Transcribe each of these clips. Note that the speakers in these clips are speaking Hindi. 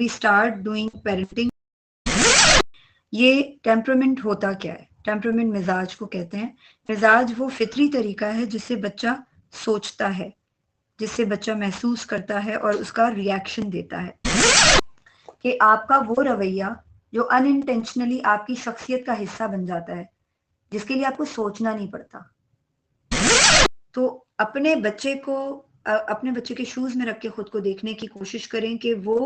वी स्टार्ट डूइंग पेरेंटिंग, ये टेम्परामेंट होता क्या है? टेम्परामेंट मिजाज को कहते हैं। मिजाज वो फितरी तरीका है जिससे बच्चा सोचता है, जिससे बच्चा महसूस करता है और उसका रिएक्शन देता है। कि आपका वो रवैया जो अनइंटेंशनली आपकी शख्सियत का हिस्सा बन जाता है, जिसके लिए आपको सोचना नहीं पड़ता। तो अपने बच्चे को अपने बच्चे के शूज में रख के खुद को देखने की कोशिश करें कि वो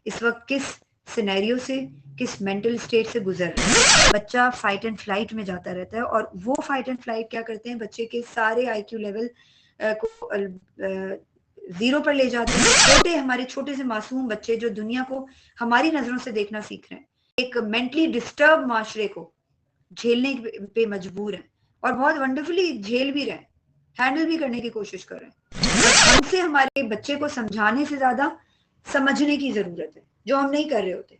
इस वक्त किस सिनेरियो से, किस मेंटल स्टेट से गुजर रहा है। बच्चा फाइट एंड फ्लाइट में जाता रहता है और वो फाइट एंड फ्लाइट क्या करते हैं, बच्चे के सारे आईक्यू लेवल को जीरो पर ले जाते हैं। हमारे छोटे से मासूम बच्चे जो दुनिया को हमारी नजरों से देखना सीख रहे हैं, एक मेंटली डिस्टर्ब माशरे को झेलने पे मजबूर है और बहुत वंडरफुली झेल भी रहे हैं, हैंडल भी करने की कोशिश कर रहे हैं। हमसे हमारे बच्चे को समझाने से ज्यादा समझने की जरूरत है, जो हम नहीं कर रहे होते।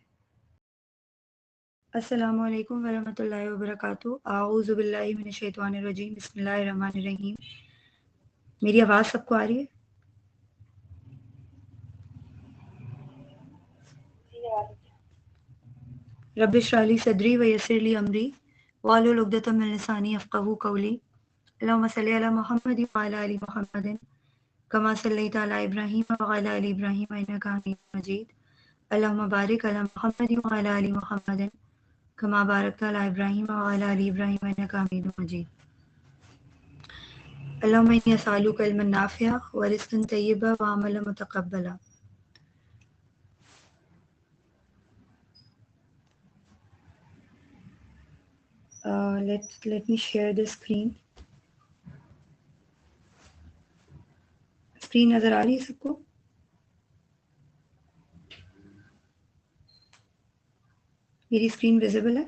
अस्सलाम वालेकुम वरहमतुल्लाहि वबरकातुहू। आऊज़ु बिल्लाहि मिनश शैतानिर रजीम। बिस्मिल्लाहिर रहमानिर रहीम। मेरी आवाज सबको आ रही है? रब्बि इश्रह ली सदरी व यस्सिर ली अमरी वाहलुल उक़दतम मिन लिसानी यफ़क़हू क़ौली। अल्लाहुम्मा सल्लि अला मुहम्मद व अला आलि मुहम्मद कमा सल्लैता अला इब्राहीम व अला आलि इब्राहीम इन्नका हमीदुम मजीद। अल्लाहुम्मा बारिक अला मुहम्मद व अला आलि मुहम्मद कमा बारकता अला इब्राहीम व अला आलि इब्राहीम इन्नका हमीदुम मजीद। अल्लाहुम्मा इन्नी अस्अलुका इल्मन नाफ़िअ व रिज़्क़न तय्यिबा व अमलन मुतक़ब्बला। let me share the screen. Screen नजर आ रही है सबको? मेरी स्क्रीन विजिबल है?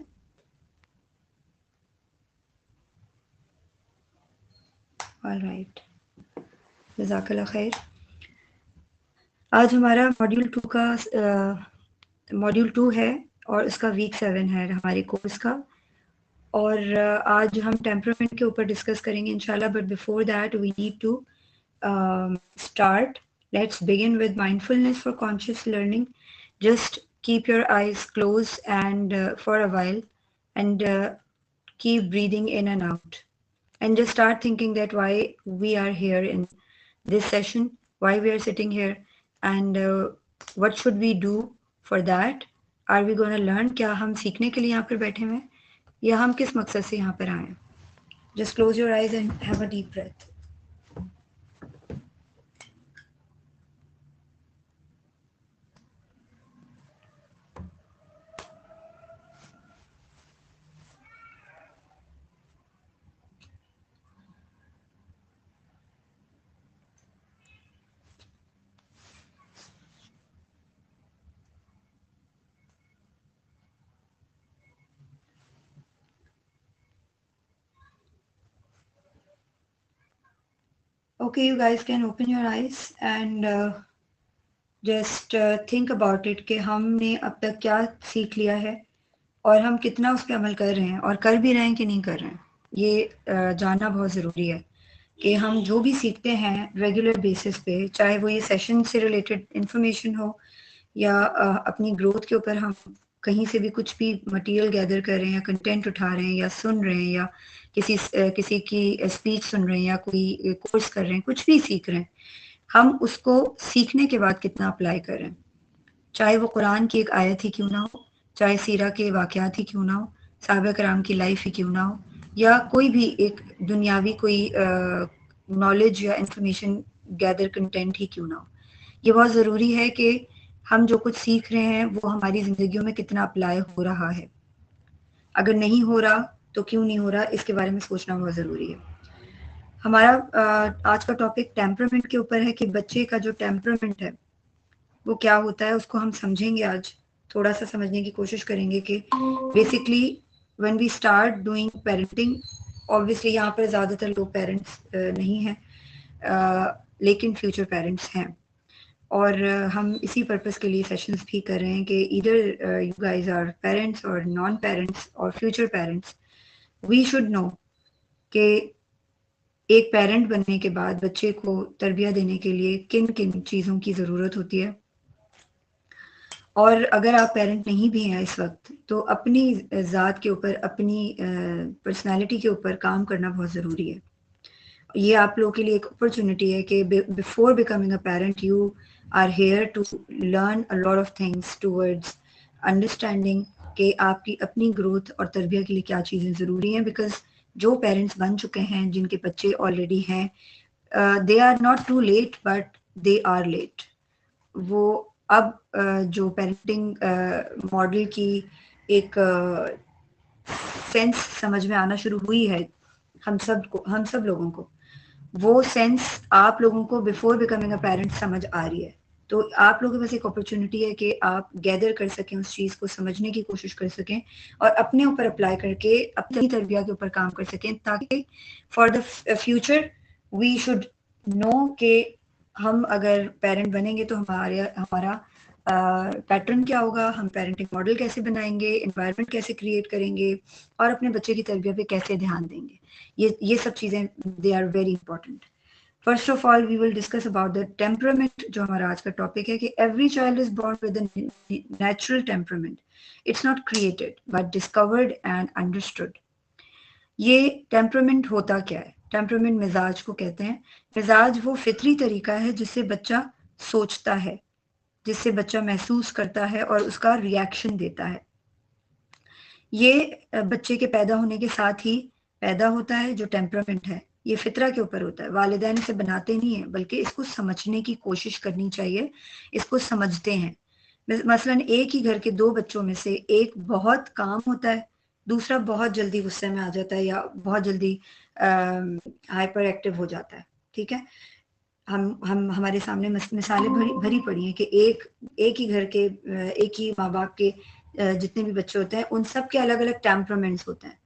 ऑल राइट, जज़ाकल्लाह खैर। आज हमारा मॉड्यूल 2 है और उसका वीक 7 है हमारे कोर्स का। और आज हम टेम्परामेंट के ऊपर डिस्कस करेंगे इंशाल्लाह, but before that we need to start. Let's begin with mindfulness for conscious learning. Just keep your eyes closed and for a while, and keep breathing in and out, and just start thinking that why we are here in this session, why we are sitting here, and what should we do for that. Are we going to learn? क्या हम सीखने के लिए यहाँ पर बैठे हुए हैं या हम किस मकसद से यहाँ पर आए हैं? Just close your eyes and have a deep breath. Okay, you guys can open your eyes and just think about it कि हमने अब तक क्या सीख लिया है और हम कितना उस पर अमल कर रहे हैं और कर भी रहे हैं कि नहीं कर रहे हैं। ये जानना बहुत ज़रूरी है कि हम जो भी सीखते हैं रेगुलर बेसिस पे, चाहे वो ये सेशन से रिलेटेड इंफॉर्मेशन हो या अपनी ग्रोथ के ऊपर हम कहीं से भी कुछ भी मटेरियल गैदर कर रहे हैं या कंटेंट उठा रहे हैं या सुन रहे हैं या किसी की स्पीच सुन रहे हैं या कोई कोर्स कर रहे हैं, कुछ भी सीख रहे हैं, हम उसको सीखने के बाद कितना अप्लाई कर रहे हैं। चाहे वो कुरान की एक आयत ही क्यों ना हो, चाहे सीरा के वाक़यात ही क्यों ना हो, साहबा कराम की लाइफ ही क्यों ना हो, या कोई भी एक दुनियावी कोई नॉलेज या इंफॉर्मेशन गैदर कंटेंट ही क्यों ना हो। ये बहुत ज़रूरी है कि हम जो कुछ सीख रहे हैं वो हमारी ज़िंदगियों में कितना अप्लाई हो रहा है। अगर नहीं हो रहा तो क्यों नहीं हो रहा, इसके बारे में सोचना बहुत ज़रूरी है। हमारा आज का टॉपिक टेम्परामेंट के ऊपर है कि बच्चे का जो टेम्परामेंट है वो क्या होता है, उसको हम समझेंगे। आज थोड़ा सा समझने की कोशिश करेंगे कि basically when we start doing parenting, obviously यहाँ पर ज़्यादातर लोग पेरेंट्स नहीं हैं, लेकिन फ्यूचर पेरेंट्स हैं और हम इसी पर्पस के लिए सेशंस भी कर रहे हैं कि either you guys are parents और नॉन पेरेंट्स और future parents, we should know कि एक पेरेंट बनने के बाद बच्चे को तरबियत देने के लिए किन किन चीज़ों की ज़रूरत होती है और अगर आप पेरेंट नहीं भी हैं इस वक्त, तो अपनी ज़ात के ऊपर, अपनी पर्सनालिटी के ऊपर काम करना बहुत ज़रूरी है। ये आप लोगों के लिए एक अपॉर्चुनिटी है कि before becoming a parent you are here to learn a lot of things towards understanding कि आपकी अपनी ग्रोथ और तरबियत के लिए क्या चीज़ें ज़रूरी हैं। बिकॉज जो पेरेंट्स बन चुके हैं, जिनके बच्चे ऑलरेडी हैं, they are not too late but they are late. वो अब जो पेरेंटिंग मॉडल की एक सेंस समझ में आना शुरू हुई है हम सब लोगों को, वो सेंस आप लोगों को बिफोर बिकमिंग अ पेरेंट समझ आ रही है। तो आप लोगों के पास एक अपॉर्चुनिटी है कि आप गैदर कर सकें, उस चीज़ को समझने की कोशिश कर सकें और अपने ऊपर अप्लाई करके अपनी तरबियत के ऊपर काम कर सकें, ताकि for the future we should know कि हम अगर पेरेंट बनेंगे तो हमारा पैटर्न क्या होगा, हम पेरेंटिंग मॉडल कैसे बनाएंगे, एनवायरनमेंट कैसे क्रिएट करेंगे और अपने बच्चे की तरबियत पे कैसे ध्यान देंगे। ये सब चीज़ें they are very important. First of all we will discuss about the temperament, जो हमारा आज का टॉपिक है कि every child is born with a natural temperament, it's not created but discovered and understood. ये टेम्परामेंट होता क्या है? टेम्परामेंट मिजाज को कहते हैं। मिजाज वो फितरी तरीका है जिससे बच्चा सोचता है, जिससे बच्चा महसूस करता है और उसका रिएक्शन देता है। ये बच्चे के पैदा होने के साथ ही पैदा होता है। जो टेम्परामेंट है ये फितरा के ऊपर होता है, वालिदैन इसे बनाते नहीं है, बल्कि इसको समझने की कोशिश करनी चाहिए, इसको समझते हैं। मसलन एक ही घर के दो बच्चों में से एक बहुत काम होता है, दूसरा बहुत जल्दी गुस्से में आ जाता है या बहुत जल्दी हाइपर एक्टिव हो जाता है। ठीक है, हम हमारे सामने मिसालें भरी पड़ी हैं कि एक ही घर के एक ही माँ बाप के जितने भी बच्चे होते हैं, उन सब के अलग अलग टेम्परामेंट्स होते हैं।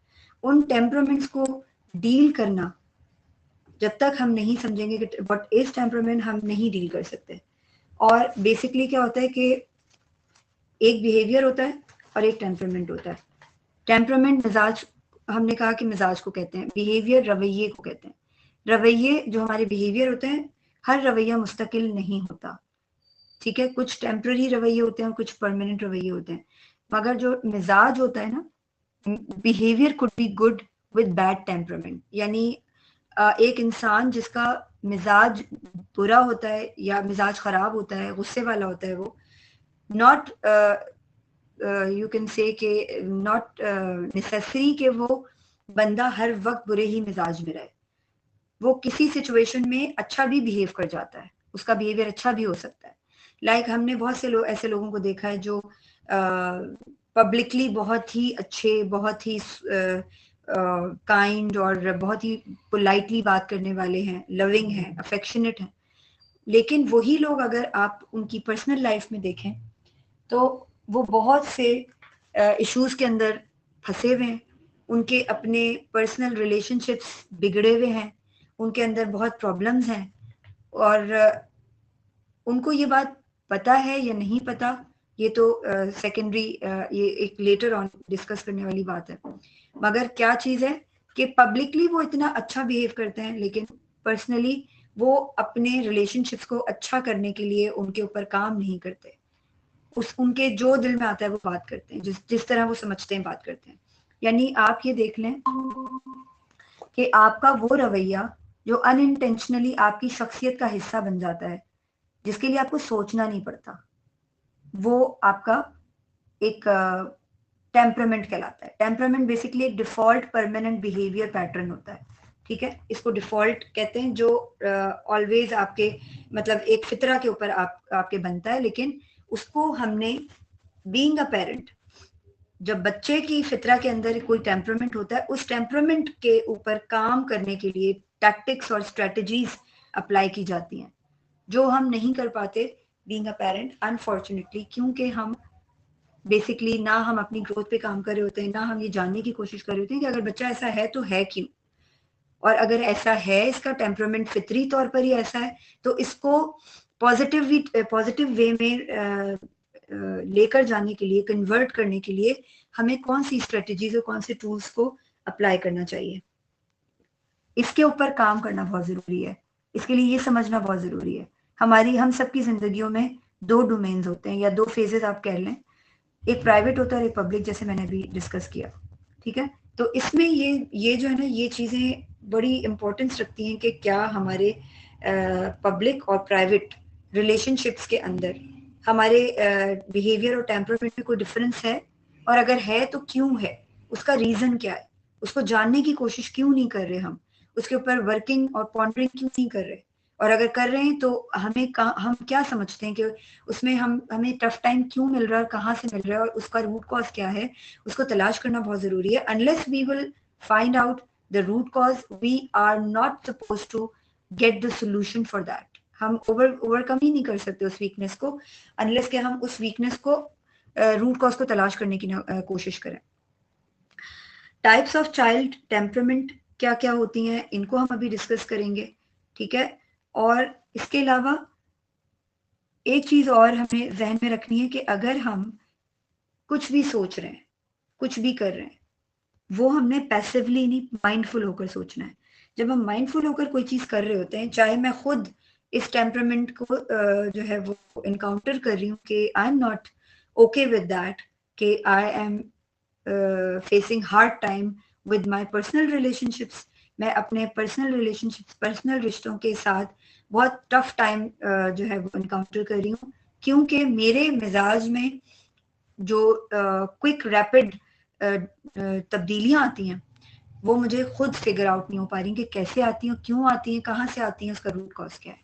उन टेम्परामेंट्स को डील करना, जब तक हम नहीं समझेंगे कि व्हाट इज टेम्परामेंट, हम नहीं डील कर सकते। और बेसिकली क्या होता है कि एक बिहेवियर होता है और एक टेम्परामेंट होता है। टेम्परामेंट मिजाज, हमने कहा कि मिजाज को कहते हैं, बिहेवियर रवैये को कहते हैं। रवैये जो हमारे बिहेवियर होते हैं, हर रवैया मुस्तकिल नहीं होता। ठीक है, कुछ टेम्पररी रवैये होते हैं, कुछ परमानेंट रवैये होते हैं। मगर जो मिजाज होता है ना, behaviour could be good with bad temperament. यानी एक इंसान जिसका मिजाज बुरा होता है या मिजाज खराब होता है, गुस्से वाला होता है, वो नॉट यू कैन से के नॉट नेसेसरी कि वो बंदा हर वक्त बुरे ही मिजाज में रहे। वो किसी सिचुएशन में अच्छा भी बिहेव कर जाता है, उसका बिहेवियर अच्छा भी हो सकता है। लाइक हमने बहुत से लोग ऐसे लोगों को देखा है जो पब्लिकली बहुत ही अच्छे, बहुत ही काइंड और बहुत ही पोलाइटली बात करने वाले हैं, लविंग हैं, अफेक्शनेट हैं। लेकिन वही लोग अगर आप उनकी पर्सनल लाइफ में देखें तो वो बहुत से इश्यूज के अंदर फंसे हुए हैं, उनके अपने पर्सनल रिलेशनशिप्स बिगड़े हुए हैं, उनके अंदर बहुत प्रॉब्लम्स हैं। और उनको ये बात पता है या नहीं पता, ये तो सेकेंडरी, ये एक लेटर ऑन डिस्कस करने वाली बात है। मगर क्या चीज़ है कि पब्लिकली वो इतना अच्छा बिहेव करते हैं, लेकिन पर्सनली वो अपने रिलेशनशिप्स को अच्छा करने के लिए उनके ऊपर काम नहीं करते। उनके जो दिल में आता है वो बात करते हैं, जिस तरह वो समझते हैं बात करते हैं। यानी आप ये देख लें कि आपका वो रवैया जो अनइंटेंशनली आपकी शख्सियत का हिस्सा बन जाता है, जिसके लिए आपको सोचना नहीं पड़ता, वो आपका एक टेम्परामेंट कहलाता है। टेम्परामेंट बेसिकली एक डिफॉल्ट परमानेंट बिहेवियर पैटर्न होता है। ठीक है, इसको डिफॉल्ट कहते हैं, जो ऑलवेज आपके मतलब एक फितरा के ऊपर आपके बनता है। लेकिन उसको हमने बीइंग अ पेरेंट, जब बच्चे की फितरा के अंदर कोई टेम्परामेंट होता है, उस टेम्परामेंट के ऊपर काम करने के लिए टैक्टिक्स और स्ट्रेटजीज अप्लाई की जाती हैं, जो हम नहीं कर पाते बीइंग अ पेरेंट अनफॉर्चुनेटली, क्योंकि हम बेसिकली ना हम अपनी ग्रोथ पे काम कर रहे होते हैं, ना हम ये जानने की कोशिश कर रहे होते हैं कि अगर बच्चा ऐसा है तो है क्यों, और अगर ऐसा है, इसका टेम्परामेंट फितरी तौर पर ही ऐसा है, तो इसको पॉजिटिव वे में लेकर जाने के लिए, कन्वर्ट करने के लिए हमें कौन सी स्ट्रेटजीज और कौन से टूल्स को अप्लाई करना चाहिए, इसके ऊपर काम करना बहुत जरूरी है। इसके लिए ये समझना बहुत जरूरी है। हम सबकी जिंदगियों में दो डोमेन्स होते हैं या दो फेजेस आप कह लें, एक प्राइवेट होता है और एक पब्लिक, जैसे मैंने अभी डिस्कस किया, ठीक है। तो इसमें ये जो है ना, ये चीज़ें बड़ी इंपॉर्टेंस रखती हैं कि क्या हमारे पब्लिक और प्राइवेट रिलेशनशिप्स के अंदर हमारे बिहेवियर और टेम्परामेंट में कोई डिफरेंस है, और अगर है तो क्यों है, उसका रीज़न क्या है, उसको जानने की कोशिश क्यों नहीं कर रहे हम, उसके ऊपर वर्किंग और पॉन्डरिंग क्यों नहीं कर रहे, और अगर कर रहे हैं तो हम क्या समझते हैं कि उसमें हमें टफ टाइम क्यों मिल रहा है और कहाँ से मिल रहा है और उसका रूट कॉज क्या है, उसको तलाश करना बहुत ज़रूरी है। Unless we will find out the root cause, we are not suppose to get the solution for that. हम ओवरकम ही नहीं कर सकते उस वीकनेस को अनलेस कि हम उस वीकनेस को रूट कॉज को तलाश करने की कोशिश करें। टाइप्स ऑफ चाइल्ड टेम्परामेंट क्या क्या होती हैं, इनको हम अभी डिस्कस करेंगे, ठीक है। और इसके अलावा एक चीज और हमें जहन में रखनी है कि अगर हम कुछ भी सोच रहे हैं, कुछ भी कर रहे हैं, वो हमने पैसिवली नहीं, माइंडफुल होकर सोचना है। जब हम माइंडफुल होकर कोई चीज कर रहे होते हैं, चाहे मैं खुद इस टेम्परामेंट को जो है वो इनकाउंटर कर रही हूँ कि I am not okay with that, कि I am facing hard time with my personal relationships, मैं अपने पर्सनल रिलेशनशिप्स, पर्सनल रिश्तों के साथ बहुत टफ टाइम जो है वो इनकाउंटर कर रही हूँ, क्योंकि मेरे मिजाज में जो क्विक रैपिड तब्दीलियां आती हैं, वो मुझे खुद फिगर आउट नहीं हो पा रही कि कैसे आती हैं, क्यों आती हैं, कहाँ से आती हैं, उसका रूट कॉज क्या है।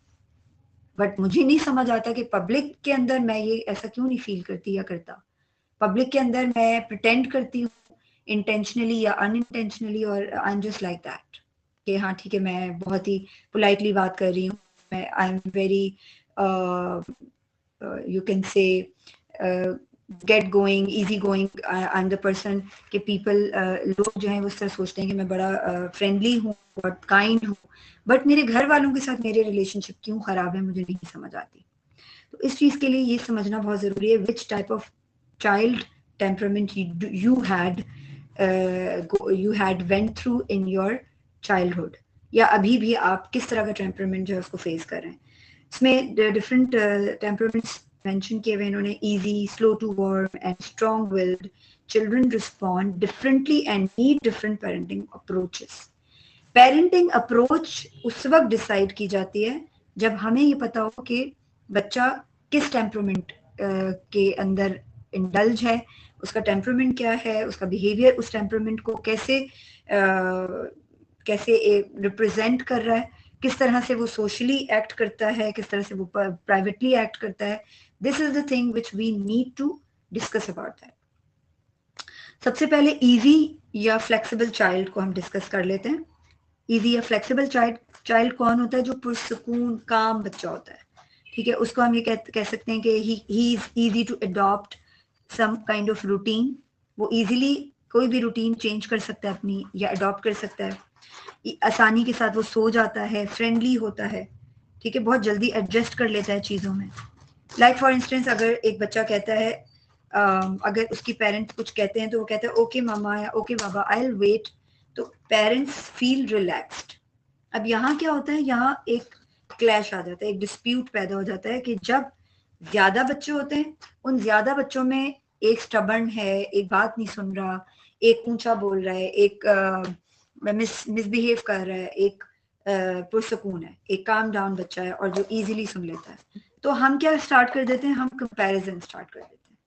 बट मुझे नहीं समझ आता कि पब्लिक के अंदर मैं ये ऐसा क्यों नहीं फील करती या करता। पब्लिक के अंदर मैं प्रिटेंड करती हूँ इंटेंशनली या अनइंटेंशनली, और I am just like that कि हाँ ठीक है, मैं बहुत ही पोलाइटली बात कर रही हूँ, मैं I am very you can say get going, easy going, I am the person कि पीपल लोग जो हैं वो इस तरह सोचते हैं कि मैं बड़ा फ्रेंडली हूँ, बहुत काइंड हूँ, बट मेरे घर वालों के साथ मेरे रिलेशनशिप क्यों खराब है मुझे नहीं समझ आती। तो इस चीज के लिए ये समझना बहुत जरूरी है, which type of child temperament you had went through in your childhood, या अभी भी आप किस तरह का टेम्परामेंट जो है उसको फेस कर रहे हैं। इसमें डिफरेंट टेम्परामेंट्स मेंशन किए हुए इन्होंने, easy, slow to warm and strong willed, children respond differently and need different parenting approaches. Parenting approach उस वक्त डिसाइड की जाती है जब हमें ये पता हो कि बच्चा किस टेम्परामेंट के अंदर इंडल्ज है, उसका टेम्परामेंट क्या है, उसका बिहेवियर उस टेम्परामेंट को कैसे कैसे रिप्रेजेंट कर रहा है, किस तरह से वो सोशली एक्ट करता है, किस तरह से वो प्राइवेटली एक्ट करता है। This is the thing which we need to discuss about that. सबसे पहले इजी या फ्लेक्सिबल चाइल्ड को हम डिस्कस कर लेते हैं। इजी या फ्लेक्सिबल चाइल्ड कौन होता है? जो पुरसकून काम बच्चा होता है, ठीक है। उसको हम ये कह सकते हैं कि he is easy to adopt some kind of routine. वो इजीली कोई भी रूटीन चेंज कर सकता है अपनी, या अडॉप्ट कर सकता है आसानी के साथ। वो सो जाता है, फ्रेंडली होता है, ठीक है, बहुत जल्दी एडजस्ट कर लेता है चीज़ों में। लाइक फॉर इंस्टेंस, अगर एक बच्चा कहता है अगर उसकी पेरेंट्स कुछ कहते हैं तो वो कहता है ओके मामा या ओके बाबा, आई विल वेट, तो पेरेंट्स फील रिलैक्स्ड। अब यहाँ क्या होता है, यहाँ एक क्लैश आ जाता है, एक डिस्प्यूट पैदा हो जाता है कि जब ज्यादा बच्चे होते हैं, उन ज्यादा बच्चों में एक स्टबर्न है, एक बात नहीं सुन रहा, एक ऊंचा बोल रहा है, एक मिसबिहेव कर रहा है, एक पुरसकून है, एक काम डाउन बच्चा है और जो इजीली सुन लेता है। तो हम क्या स्टार्ट कर देते हैं, हम कंपैरिजन स्टार्ट कर देते हैं।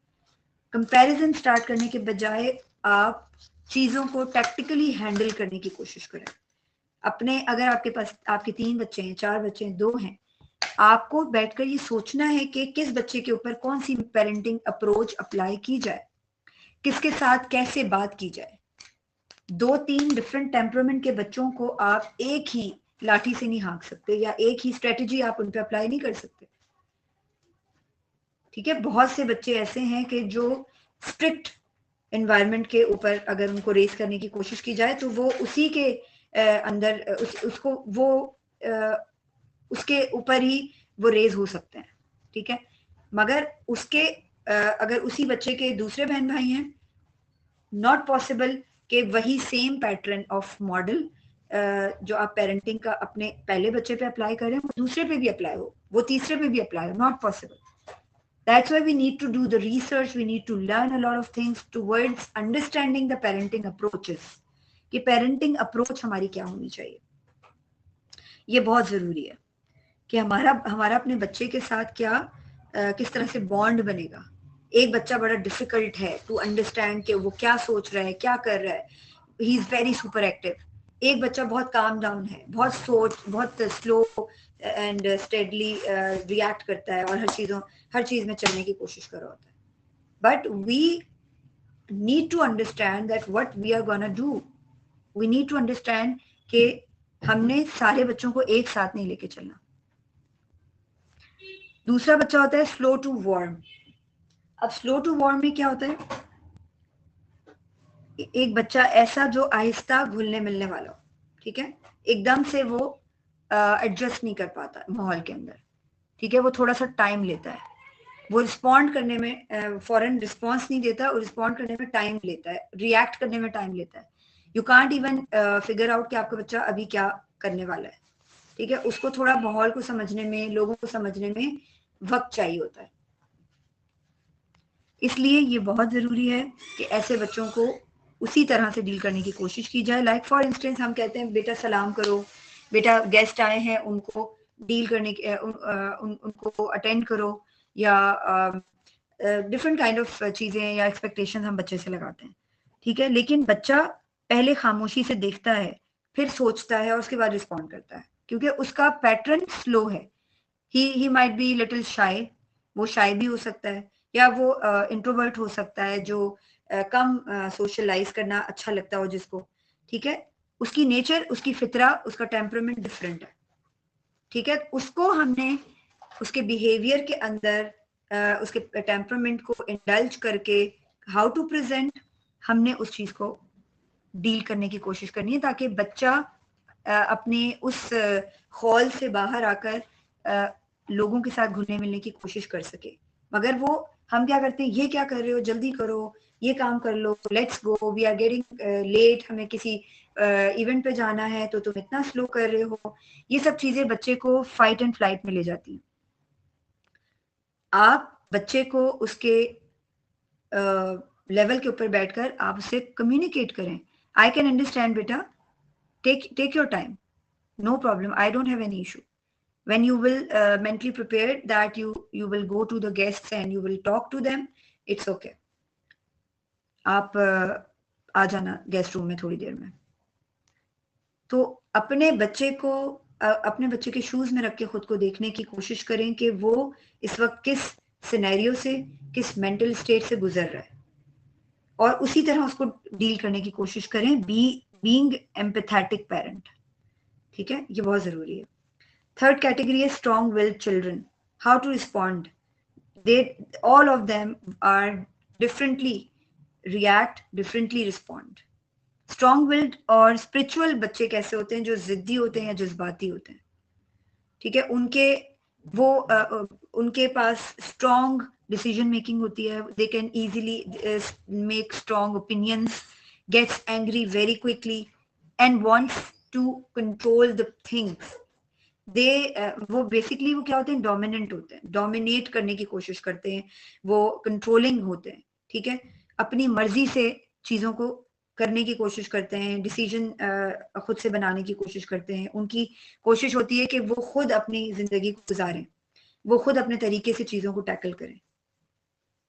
कंपैरिजन स्टार्ट करने के बजाय आप चीजों को टैक्टिकली हैंडल करने की कोशिश करें। अपने, अगर आपके पास आपके 3 बच्चे हैं, 4 बच्चे हैं, 2 हैं, आपको बैठकर ये सोचना है कि किस बच्चे के ऊपर कौन सी पेरेंटिंग अप्रोच अप्लाई की जाए, किसके साथ कैसे बात की जाए। 2-3 डिफरेंट टेम्परामेंट के बच्चों को आप एक ही लाठी से नहीं हाँक सकते, या एक ही स्ट्रेटजी आप उन पर अप्लाई नहीं कर सकते, ठीक है। बहुत से बच्चे ऐसे हैं कि जो स्ट्रिक्ट एनवायरनमेंट के ऊपर अगर उनको रेस करने की कोशिश की जाए तो वो उसी के अंदर उसको वो उसके ऊपर ही वो रेज हो सकते हैं, ठीक है। मगर उसके अगर उसी बच्चे के दूसरे बहन भाई हैं, नॉट पॉसिबल कि वही सेम पैटर्न ऑफ मॉडल जो आप पेरेंटिंग का अपने पहले बच्चे पे अप्लाई करें वो दूसरे पे भी अप्लाई हो, वो तीसरे पे भी अप्लाई हो, not possible. That's why we need to do the research, we need to learn a lot of things towards understanding the parenting approaches, कि parenting approach हमारी क्या होनी चाहिए. ये बहुत ज़रूरी है कि हमारा अपने बच्चे के साथ क्या किस तरह से बॉन्ड बनेगा. एक बच्चा बड़ा डिफिकल्ट है टू अंडरस्टैंड कि वो क्या सोच रहा है, क्या कर रहा है, he is very super active. एक बच्चा बहुत काम डाउन है, बहुत स्लो एंड स्टेडली रिएक्ट करता है और हर चीज़ में चलने की कोशिश कर रहा होता है. But we need to understand that what we are gonna do. We need to understand कि हमने सारे बच्चों को एक साथ नहीं लेके चलना. दूसरा बच्चा होता है स्लो टू वार्म. अब स्लो टू वार्म में क्या होता है, एक बच्चा ऐसा जो आहिस्ता घुलने मिलने वाला हो, ठीक है, एकदम से वो एडजस्ट नहीं कर पाता माहौल के अंदर, ठीक है, वो थोड़ा सा टाइम लेता है, वो रिस्पॉन्ड करने में फौरन रिस्पॉन्स नहीं देता और रिस्पॉन्ड करने में टाइम लेता है, रिएक्ट करने में टाइम लेता है. You can't even figure out कि आपका बच्चा अभी क्या करने वाला है, ठीक है, उसको थोड़ा माहौल को समझने में, लोगों को समझने में वक्त चाहिए होता है. इसलिए ये बहुत ज़रूरी है कि ऐसे बच्चों को उसी तरह से डील करने की कोशिश की जाए. लाइक फॉर इंस्टेंस हम कहते हैं बेटा सलाम करो, बेटा गेस्ट आए हैं उनको डील करने के उनको अटेंड करो, या डिफरेंट काइंड ऑफ चीज़ें या एक्सपेक्टेशन हम बच्चे से लगाते हैं, ठीक है. लेकिन बच्चा पहले खामोशी से देखता है, फिर सोचता है और उसके बाद रिस्पॉन्ड करता है, क्योंकि उसका पैटर्न स्लो है. ही माइट बी लिटिल शाय, वो शाय भी हो सकता है, या वो इंट्रोवर्ट हो सकता है जो कम सोशलाइज करना अच्छा लगता हो जिसको, ठीक है. उसकी नेचर, उसकी फितरा, उसका टेम्परामेंट डिफरेंट है, ठीक है. उसको हमने उसके बिहेवियर के अंदर उसके टेम्परामेंट को इंडल्ज करके हाउ टू प्रेजेंट, हमने उस चीज को डील करने की कोशिश करनी है, ताकि बच्चा अपने उस हॉल से बाहर आकर लोगों के साथ घुलने मिलने की कोशिश कर सके. मगर वो हम क्या करते हैं, ये क्या कर रहे हो, जल्दी करो, ये काम कर लो, let's go, we are getting late, हमें किसी इवेंट पे जाना है तो तुम इतना स्लो कर रहे हो. ये सब चीजें बच्चे को फाइट एंड फ्लाइट में ले जाती हैं. आप बच्चे को उसके लेवल के ऊपर बैठकर आप उससे कम्युनिकेट करें. आई कैन अंडरस्टैंड बेटा, take your time, no problem, I don't have any issue. When you will mentally prepare that you will go to the guests and you will talk to them, it's okay. आप आ जाना गेस्ट रूम में थोड़ी देर में. तो अपने बच्चे के शूज में रख के खुद को देखने की कोशिश करें कि वो इस वक्त किस सिनेरियो से, किस मेंटल स्टेट से गुजर रहा है, और उसी तरह उसको डील करने की कोशिश करें. बीइंग एम्पैथेटिक पेरेंट, ठीक है, ये बहुत जरूरी है. थर्ड कैटेगरी है strong willed children. How to respond. They all of them are differently react, differently respond. Strong willed और स्पिरिचुअल बच्चे कैसे होते हैं, जो जिद्दी होते हैं या जज्बाती होते हैं, ठीक है, उनके पास स्ट्रॉन्ग डिसीजन मेकिंग होती है. They can easily make strong opinions, gets angry very quickly and wants to control the things. वो बेसिकली वो क्या होते हैं, डोमिनेंट होते हैं, डोमिनेट करने की कोशिश करते हैं, वो कंट्रोलिंग होते हैं, ठीक है, अपनी मर्जी से चीजों को करने की कोशिश करते हैं, डिसीजन खुद से बनाने की कोशिश करते हैं. उनकी कोशिश होती है कि वो खुद अपनी जिंदगी को गुजारें, वो खुद अपने तरीके से चीजों को टैकल करें.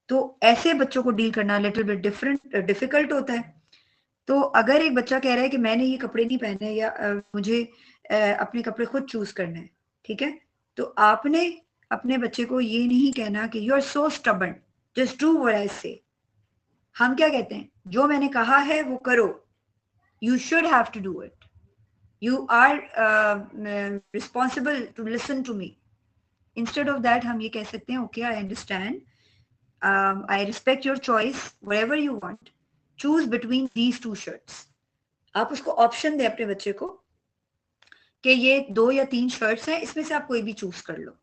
तो ऐसे बच्चों को डील करना लिटिल बिट डिफिकल्ट होता है. तो अगर एक बच्चा कह रहा है कि मैंने ये कपड़े नहीं पहने, या मुझे अपने कपड़े खुद चूज करने हैं, ठीक है, तो आपने अपने बच्चे को ये नहीं कहना कि you are so stubborn, just do what I say. हम क्या कहते हैं, जो मैंने कहा है वो करो, you should have to do it, you are responsible to listen to me. Instead of that हम ये कह सकते हैं, okay I understand, I respect your choice, whatever you want, choose between these two shirts. आप उसको ऑप्शन दे अपने बच्चे को कि ये 2 या 3 शर्ट्स हैं, इसमें से आप कोई भी चूज कर लो.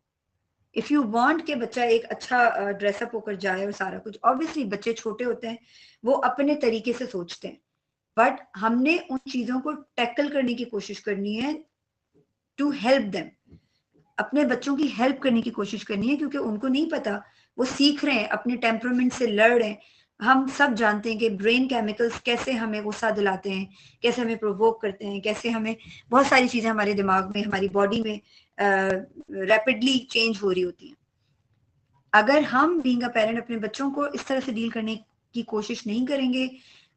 इफ यू वांट कि बच्चा एक अच्छा ड्रेसअप होकर जाए और सारा कुछ, ऑब्वियसली बच्चे छोटे होते हैं, वो अपने तरीके से सोचते हैं, बट हमने उन चीजों को टैकल करने की कोशिश करनी है, टू हेल्प देम. अपने बच्चों की हेल्प करने की कोशिश करनी है, क्योंकि उनको नहीं पता वो सीख रहे हैं, अपने टेम्परामेंट से लड़ रहे हैं। हम सब जानते हैं कि ब्रेन केमिकल्स कैसे हमें गुस्सा दिलाते हैं, कैसे हमें प्रोवोक करते हैं, कैसे हमें बहुत सारी चीजें हमारे दिमाग में, हमारी बॉडी में रैपिडली चेंज हो रही होती हैं। अगर हम बीइंग अ पेरेंट अपने बच्चों को इस तरह से डील करने की कोशिश नहीं करेंगे,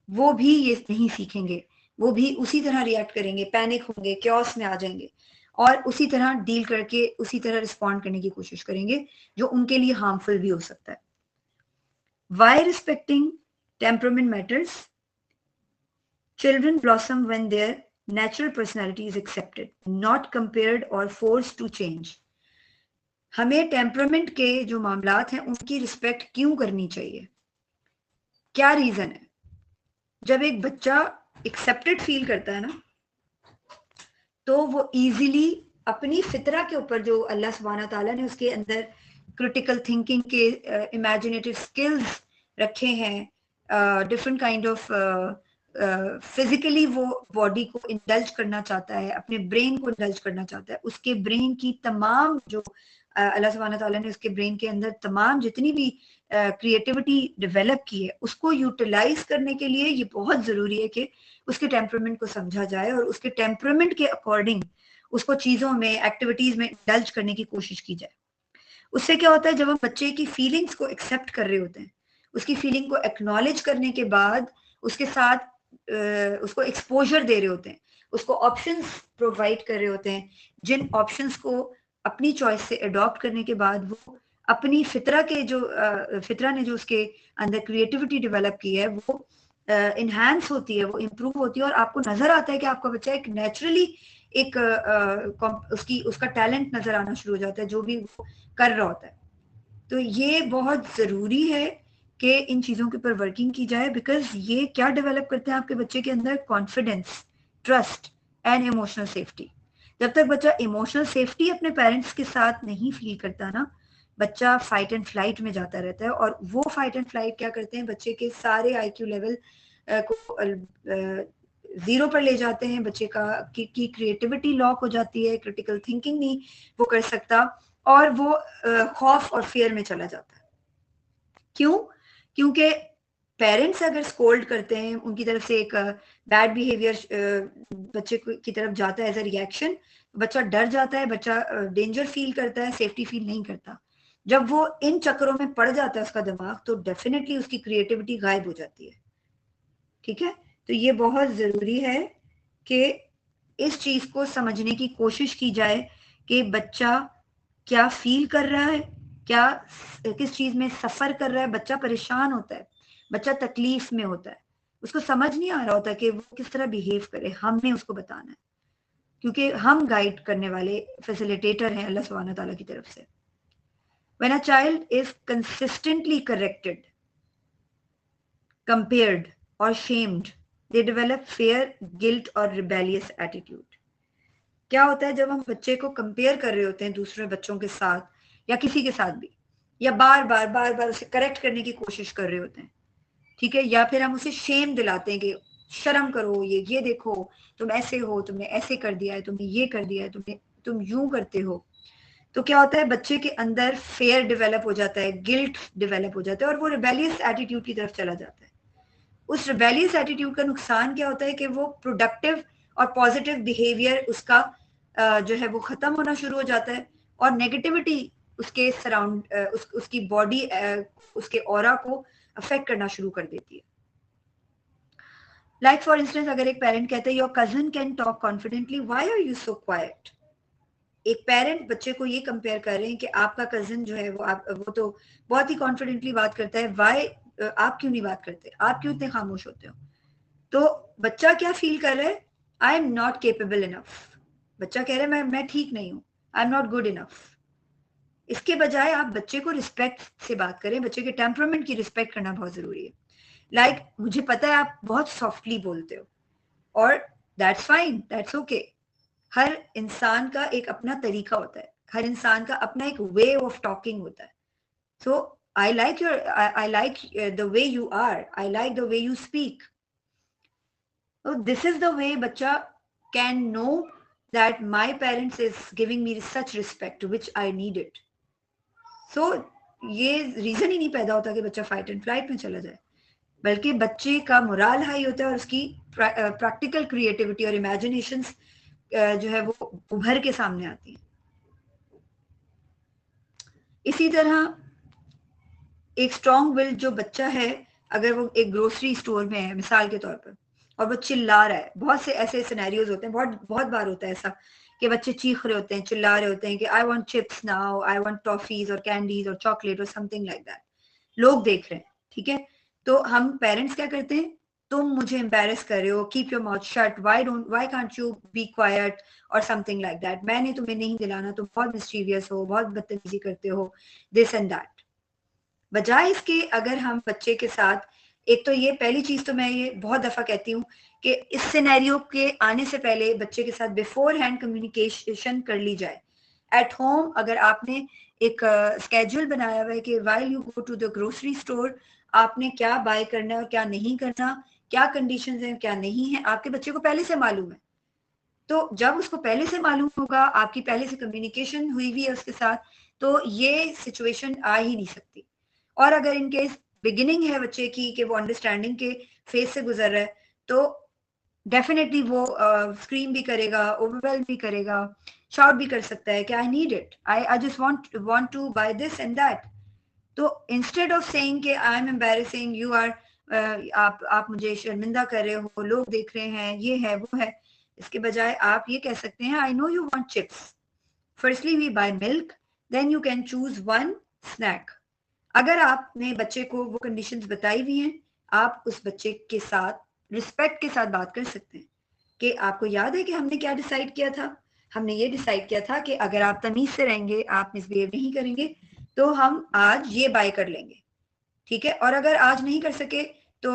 वो भी ये नहीं सीखेंगे, वो भी उसी तरह रिएक्ट करेंगे, पैनिक होंगे, क्योस में आ जाएंगे और उसी तरह डील करके उसी तरह रिस्पॉन्ड करने की कोशिश करेंगे, जो उनके लिए हार्मफुल भी हो सकता है। Why respecting temperament matters? Children blossom when their natural personality is accepted, not compared or forced to change. हमें टेम्परामेंट के जो मामलात हैं उनकी रिस्पेक्ट क्यों करनी चाहिए? क्या रीजन है? जब एक बच्चा एक्सेप्टेड फील करता है ना, तो वो इजीली अपनी फितरा के ऊपर जो अल्लाह सुब्हाना ताला ने उसके अंदर क्रिटिकल थिंकिंग के इमेजिनेटिव स्किल्स रखे हैं, डिफरेंट काइंड ऑफ फिजिकली वो बॉडी को इंडल्ज करना चाहता है, अपने ब्रेन को इंडल्ज करना चाहता है, उसके ब्रेन की तमाम जो अल्लाह सुब्हाना ताला ने उसके ब्रेन के अंदर तमाम जितनी भी क्रिएटिविटी डेवलप की है, उसको यूटिलाइज करने के लिए ये बहुत जरूरी है कि उसके टेम्परामेंट को समझा जाए और उसके टेम्परामेंट के अकॉर्डिंग उसको चीजों में, एक्टिविटीज में इंडल्ज करने की कोशिश की जाए। उससे क्या होता है, जब हम बच्चे की फीलिंग्स को एक्सेप्ट कर रहे होते हैं, उसकी फीलिंग को एक्नॉलेज करने के बाद उसके साथ उसको एक्सपोजर दे रहे होते हैं, उसको ऑप्शंस प्रोवाइड कर रहे होते हैं, जिन ऑप्शंस को अपनी चॉइस से अडॉप्ट करने के बाद वो अपनी फितरा के जो फितरा ने जो उसके अंदर क्रिएटिविटी डेवलप की है वो इनहैंस होती है, वो इम्प्रूव होती है और आपको नजर आता है कि आपका बच्चा एक नेचुरली एक उसका टैलेंट नजर आना शुरू हो जाता है जो भी वो कर रहा होता है। तो ये बहुत जरूरी है कि इन चीजों के ऊपर वर्किंग की जाए, बिकॉज ये क्या डेवलप करते हैं आपके बच्चे के अंदर? Confidence, trust and emotional safety. जब तक बच्चा इमोशनल सेफ्टी अपने पेरेंट्स के साथ नहीं फील करता ना, बच्चा फाइट एंड फ्लाइट में जाता रहता है और वो फाइट एंड फ्लाइट क्या करते हैं, बच्चे के सारे आईक्यू लेवल को जीरो पर ले जाते हैं, बच्चे की क्रिएटिविटी लॉक हो जाती है, क्रिटिकल थिंकिंग नहीं वो कर सकता और वो खौफ और फियर में चला जाता है। क्यों? क्योंकि पेरेंट्स अगर स्कोल्ड करते हैं, उनकी तरफ से एक बैड बिहेवियर बच्चे की तरफ जाता है एज अ रिएक्शन, बच्चा डर जाता है, बच्चा डेंजर फील करता है, सेफ्टी फील नहीं करता। जब वो इन चक्करों में पड़ जाता है उसका दिमाग, तो डेफिनेटली उसकी क्रिएटिविटी गायब हो जाती है। ठीक है, तो ये बहुत जरूरी है कि इस चीज को समझने की कोशिश की जाए कि बच्चा क्या फील कर रहा है, क्या किस चीज में सफर कर रहा है। बच्चा परेशान होता है, बच्चा तकलीफ में होता है, उसको समझ नहीं आ रहा होता कि वो किस तरह बिहेव करे, हमने उसको बताना है, क्योंकि हम गाइड करने वाले फैसिलिटेटर हैं अल्लाह सुब्हाना ताला की तरफ से। When a child is consistently corrected, compared or shamed, they develop fear, guilt or rebellious attitude. क्या होता है, जब हम बच्चे को कंपेयर कर रहे होते हैं दूसरे बच्चों के साथ या किसी के साथ भी, या बार बार उसे करेक्ट करने की कोशिश कर रहे होते हैं, ठीक है, या फिर हम उसे शेम दिलाते हैं कि शर्म करो, ये देखो तुम ऐसे हो, तुमने ऐसे कर दिया है, तुमने ये कर दिया है, तुम यूं करते हो, तो क्या होता है, बच्चे के अंदर फेयर डेवलप हो जाता है, गिल्ट डेवलप हो जाता है और वो रिबेलियस एटीट्यूड की तरफ चला जाता है। उस रिबेलियस एटीट्यूड का नुकसान क्या होता है कि वो प्रोडक्टिव और पॉजिटिव बिहेवियर उसका जो है वो खत्म होना शुरू हो जाता है और नेगेटिविटी उसके सराउंड उसकी बॉडी उसके ऑरा को अफेक्ट करना शुरू कर देती है। लाइक फॉर इंस्टेंस, अगर एक पेरेंट कहते हैं your cousin can talk confidently, why are you so quiet? एक पेरेंट बच्चे को ये कंपेयर कर रहे हैं कि आपका कजन जो है वो तो बहुत ही कॉन्फिडेंटली बात करता है, वाई आप क्यों नहीं बात करते, आप क्यों इतने खामोश होते हो? तो बच्चा क्या फील कर रहा है? आई एम नॉट केपेबल इनफ। बच्चा कह रहा है मैं ठीक नहीं हूँ, आई एम नॉट गुड इनफ। इसके बजाय आप बच्चे को रिस्पेक्ट से बात करें, बच्चे के टेम्परामेंट की रिस्पेक्ट करना बहुत जरूरी है। लाइक मुझे पता है आप बहुत सॉफ्टली बोलते हो और दैट्स फाइन, दैट्स ओके। हर इंसान का एक अपना तरीका होता है, हर इंसान का अपना एक वे ऑफ टॉकिंग होता है। So I like the way you are, I like the way you speak. So this is the way बच्चा can know that my parents is giving me such respect which I need it. So ये रीजन ही नहीं पैदा होता कि बच्चा फाइट एंड फ्लाइट में चला जाए, बल्कि बच्चे का मोरल हाई होता है और उसकी प्रैक्टिकल क्रिएटिविटी और इमेजिनेशंस जो है वो उभर के सामने आती है। इसी तरह एक स्ट्रॉन्ग विल जो बच्चा है, अगर वो एक ग्रोसरी स्टोर में है मिसाल के तौर पर, और वो चिल्ला रहा है, बहुत से ऐसे सिनेरियोज होते हैं, बहुत बहुत बार होता है ऐसा कि बच्चे चीख रहे होते हैं, चिल्ला रहे होते हैं कि I want chips now, I want toffees और कैंडीज और चॉकलेट और समथिंग लाइक दैट। लोग देख रहे हैं, ठीक है, तो हम पेरेंट्स क्या करते हैं, तुम मुझे एम्बेरस कर रहे हो, keep your mouth shut, why can't you be quiet और समथिंग लाइक दैट, मैंने तुम्हें नहीं दिलाना, तुम बहुत मिस्टीरियस हो, बहुत बदतमीजी करते हो, दिस एंड दैट। बजाय इसके अगर हम बच्चे के साथ, एक तो ये पहली चीज तो मैं ये बहुत दफा कहती हूँ कि इस सिनेरियो के आने से पहले बच्चे के साथ बिफोर हैंड कम्युनिकेशन कर ली जाए। एट होम अगर आपने एक स्केड्यूल बनाया हुआ है कि while you go to the grocery store आपने क्या बाय करना है और क्या नहीं करना, क्या कंडीशंस हैं क्या नहीं है, आपके बच्चे को पहले से मालूम है। तो जब उसको पहले से मालूम होगा, आपकी पहले से कम्युनिकेशन हुई हुई है उसके साथ, तो ये सिचुएशन आ ही नहीं सकती। और अगर इनकेस बिगिनिंग है बच्चे की कि वो अंडरस्टैंडिंग के फेज से गुजर रहा है, तो डेफिनेटली वो स्क्रीम भी करेगा, ओवरवेल भी करेगा, शाउट भी कर सकता है कि I need it, I just want to buy this and that. तो इंस्टेड ऑफ सेइंग कि I am embarrassing, you are, आप मुझे शर्मिंदा कर रहे हो, लोग देख रहे हैं, ये है वो है, इसके बजाय आप ये कह सकते हैं I know you want chips, firstly we buy milk, then you can choose one snack. अगर आपने बच्चे को वो कंडीशंस बताई हुई हैं, आप उस बच्चे के साथ रिस्पेक्ट के साथ बात कर सकते हैं कि आपको याद है कि हमने क्या डिसाइड किया था, हमने ये डिसाइड किया था कि अगर आप तमीज से रहेंगे, आप मिसबिहेव नहीं करेंगे, तो हम आज ये बाय कर लेंगे, ठीक है। और अगर आज नहीं कर सके तो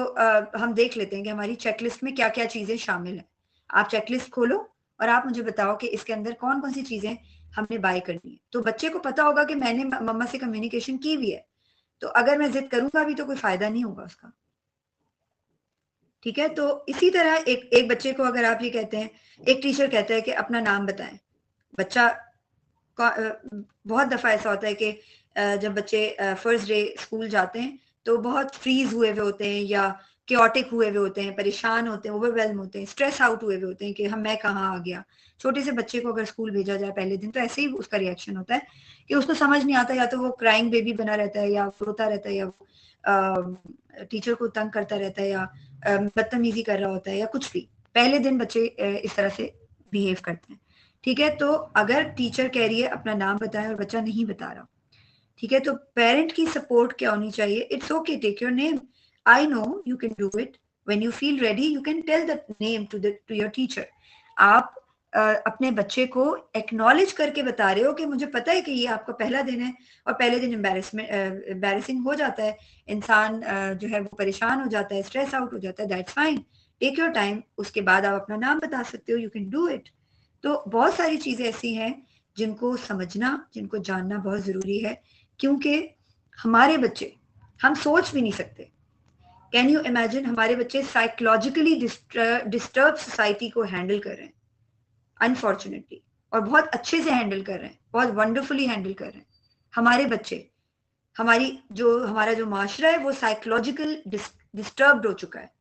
हम देख लेते हैं कि हमारी चेकलिस्ट में क्या क्या चीजें शामिल हैं। आप चेकलिस्ट खोलो और आप मुझे बताओ कि इसके अंदर कौन कौन सी चीजें हमने बाय करनी है, तो बच्चे को पता होगा कि मैंने मम्मा से कम्युनिकेशन की हुई है। तो अगर मैं जिद करूंगा भी तो कोई फायदा नहीं होगा उसका, ठीक है। तो इसी तरह एक एक बच्चे को अगर आप ये कहते हैं, एक टीचर कहता है कि अपना नाम बताएं, बच्चा बहुत दफा ऐसा होता है कि जब बच्चे फर्स्ट डे स्कूल जाते हैं तो बहुत फ्रीज हुए हुए होते हैं या क्योटिक हुए हुए होते हैं, परेशान होते हैं, ओवरवेलम होते हैं, स्ट्रेस आउट हुए हुए होते हैं कि हम मैं कहाँ आ गया। छोटे से बच्चे को अगर स्कूल भेजा जाए पहले दिन तो ऐसे ही उसका रिएक्शन होता है कि उसको समझ नहीं आता, या तो वो क्राइंग बेबी बना रहता है, या रोता रहता है, या टीचर को तंग करता रहता है, या बदतमीजी कर रहा होता है, या कुछ भी। पहले दिन बच्चे इस तरह से बिहेव करते हैं, ठीक है। तो अगर टीचर कह रही है अपना नाम बताएं और बच्चा नहीं बता रहा, ठीक है, तो पेरेंट की सपोर्ट क्या होनी चाहिए, it's okay, take your name, I know you can do it, when you feel ready you can tell the name to your teacher. आप अपने बच्चे को एक्नॉलेज करके बता रहे हो कि मुझे पता है कि ये आपका पहला दिन है और पहले दिन एम्बेरसिंग हो जाता है, इंसान जो है वो परेशान हो जाता है, स्ट्रेस आउट हो जाता है, that's fine, take your time, उसके बाद आप अपना नाम बता सकते हो, यू कैन डू इट। तो बहुत सारी चीजें ऐसी हैं जिनको समझना, जिनको जानना बहुत जरूरी है, क्योंकि हमारे बच्चे, हम सोच भी नहीं सकते, कैन यू इमेजिन, हमारे बच्चे साइकोलॉजिकली डिस्टर्ब सोसाइटी को हैंडल कर रहे हैं अनफॉर्चुनेटली, और बहुत अच्छे से हैंडल कर रहे हैं, बहुत वंडरफुली हैंडल कर रहे हैं हमारे बच्चे। हमारा जो माशरा है वो साइकोलॉजिकल डिस्टर्ब्ड हो चुका है,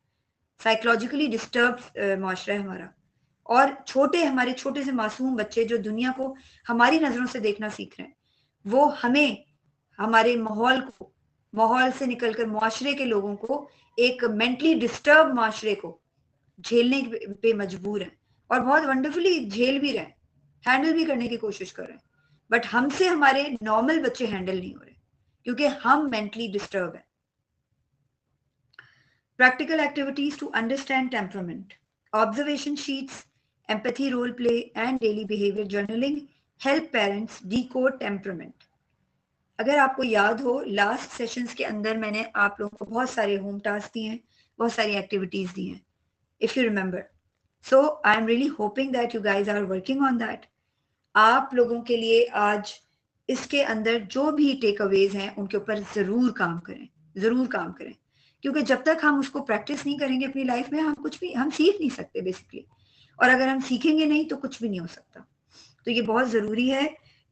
साइकोलॉजिकली डिस्टर्ब माशरा है हमारा। और हमारे छोटे से मासूम बच्चे जो दुनिया को हमारी नजरों से देखना सीख रहे हैं, वो हमें, हमारे माहौल से निकलकर मुआशरे के लोगों को, एक मेंटली डिस्टर्ब माशरे को झेलने पे मजबूर हैं, और बहुत वंडरफुली झेल भी रहे हैं, हैंडल भी करने की कोशिश कर रहे हैं। बट हमसे हमारे नॉर्मल बच्चे हैंडल नहीं हो रहे क्योंकि हम मेंटली डिस्टर्ब हैं। Practical activities to understand temperament. Observation sheets, empathy role play, and daily behavior journaling help parents decode temperament. अगर आपको याद हो लास्ट सेशंस के अंदर मैंने आप लोगों को बहुत सारे होम टास्क दिए हैं, बहुत सारी एक्टिविटीज दी हैं, if you remember. So I am really hoping that you guys are working on that. आप लोगों के लिए आज इसके अंदर जो भी टेक अवेज हैं उनके ऊपर जरूर काम करें, जरूर काम करें, क्योंकि जब तक हम उसको प्रैक्टिस नहीं करेंगे अपनी लाइफ में, हम सीख नहीं सकते बेसिकली। और अगर हम सीखेंगे नहीं तो कुछ भी नहीं हो सकता। तो ये बहुत जरूरी है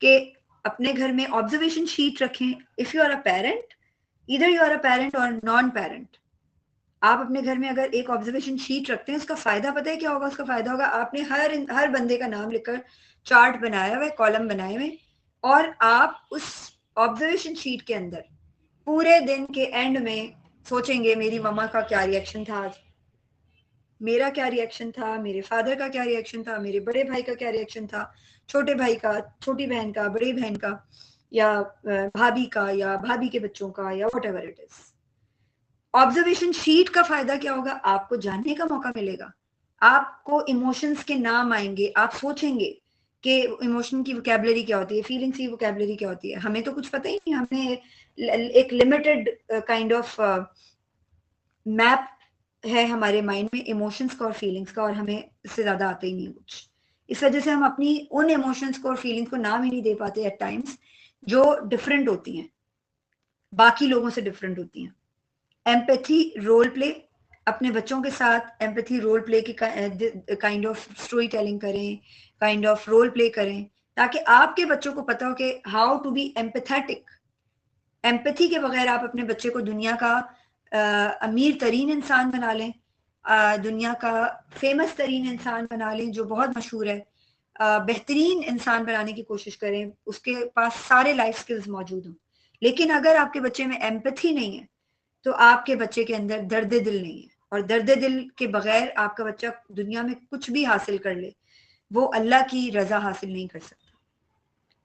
कि अपने घर में ऑब्जर्वेशन शीट रखें. If you are a parent, either you are a parent और नॉन पेरेंट, आप अपने घर में अगर एक ऑब्जर्वेशन शीट रखते हैं, उसका फायदा पता है क्या होगा? उसका फायदा होगा आपने हर बंदे का नाम लिखकर चार्ट बनाया हुआ है, कॉलम बनाए हुए, और आप उस ऑब्जर्वेशन शीट के अंदर पूरे दिन के एंड में सोचेंगे मेरी मम्मा का क्या रिएक्शन था आज, मेरा क्या रिएक्शन था, मेरे फादर का क्या रिएक्शन था, मेरे बड़े भाई का क्या रिएक्शन था, छोटे भाई का, छोटी बहन का, बड़ी बहन का, या भाभी का, या भाभी के बच्चों का, या whatever it is. Observation sheet का फायदा क्या होगा? आपको जानने का मौका मिलेगा, आपको इमोशंस के नाम आएंगे, आप सोचेंगे कि इमोशन की वोकैबुलरी क्या होती है, फीलिंग्स की वोकैबुलरी क्या होती है. हमें तो कुछ पता ही नहीं, हमने एक लिमिटेड काइंड ऑफ मैप है हमारे माइंड में इमोशंस का और फीलिंग्स का, और हमें इससे ज्यादा आता ही नहीं कुछ. इस वजह से हम अपनी उन इमोशंस को और फीलिंग्स को नाम ही नहीं दे पाते एट टाइम्स, जो डिफरेंट होती हैं, बाकी लोगों से डिफरेंट होती हैं. एम्पैथी रोल प्ले, अपने बच्चों के साथ एम्पैथी रोल प्ले की काइंड ऑफ स्टोरी टेलिंग करें, काइंड ऑफ रोल प्ले करें, ताकि आपके बच्चों को पता हो कि how to be empathetic. Empathy के बगैर आप अपने बच्चे को दुनिया का अमीर तरीन इंसान बना लें, दुनिया का फेमस तरीन इंसान बना लें जो बहुत मशहूर है, बेहतरीन इंसान बनाने की कोशिश करें, उसके पास सारे लाइफ स्किल्स मौजूद हों, लेकिन अगर आपके बच्चे में एम्पैथी नहीं है तो आपके बच्चे के अंदर दर्द दिल नहीं है, और दर्द दिल के बगैर आपका बच्चा दुनिया में कुछ भी हासिल कर ले, वो अल्लाह की रजा हासिल नहीं कर सकता.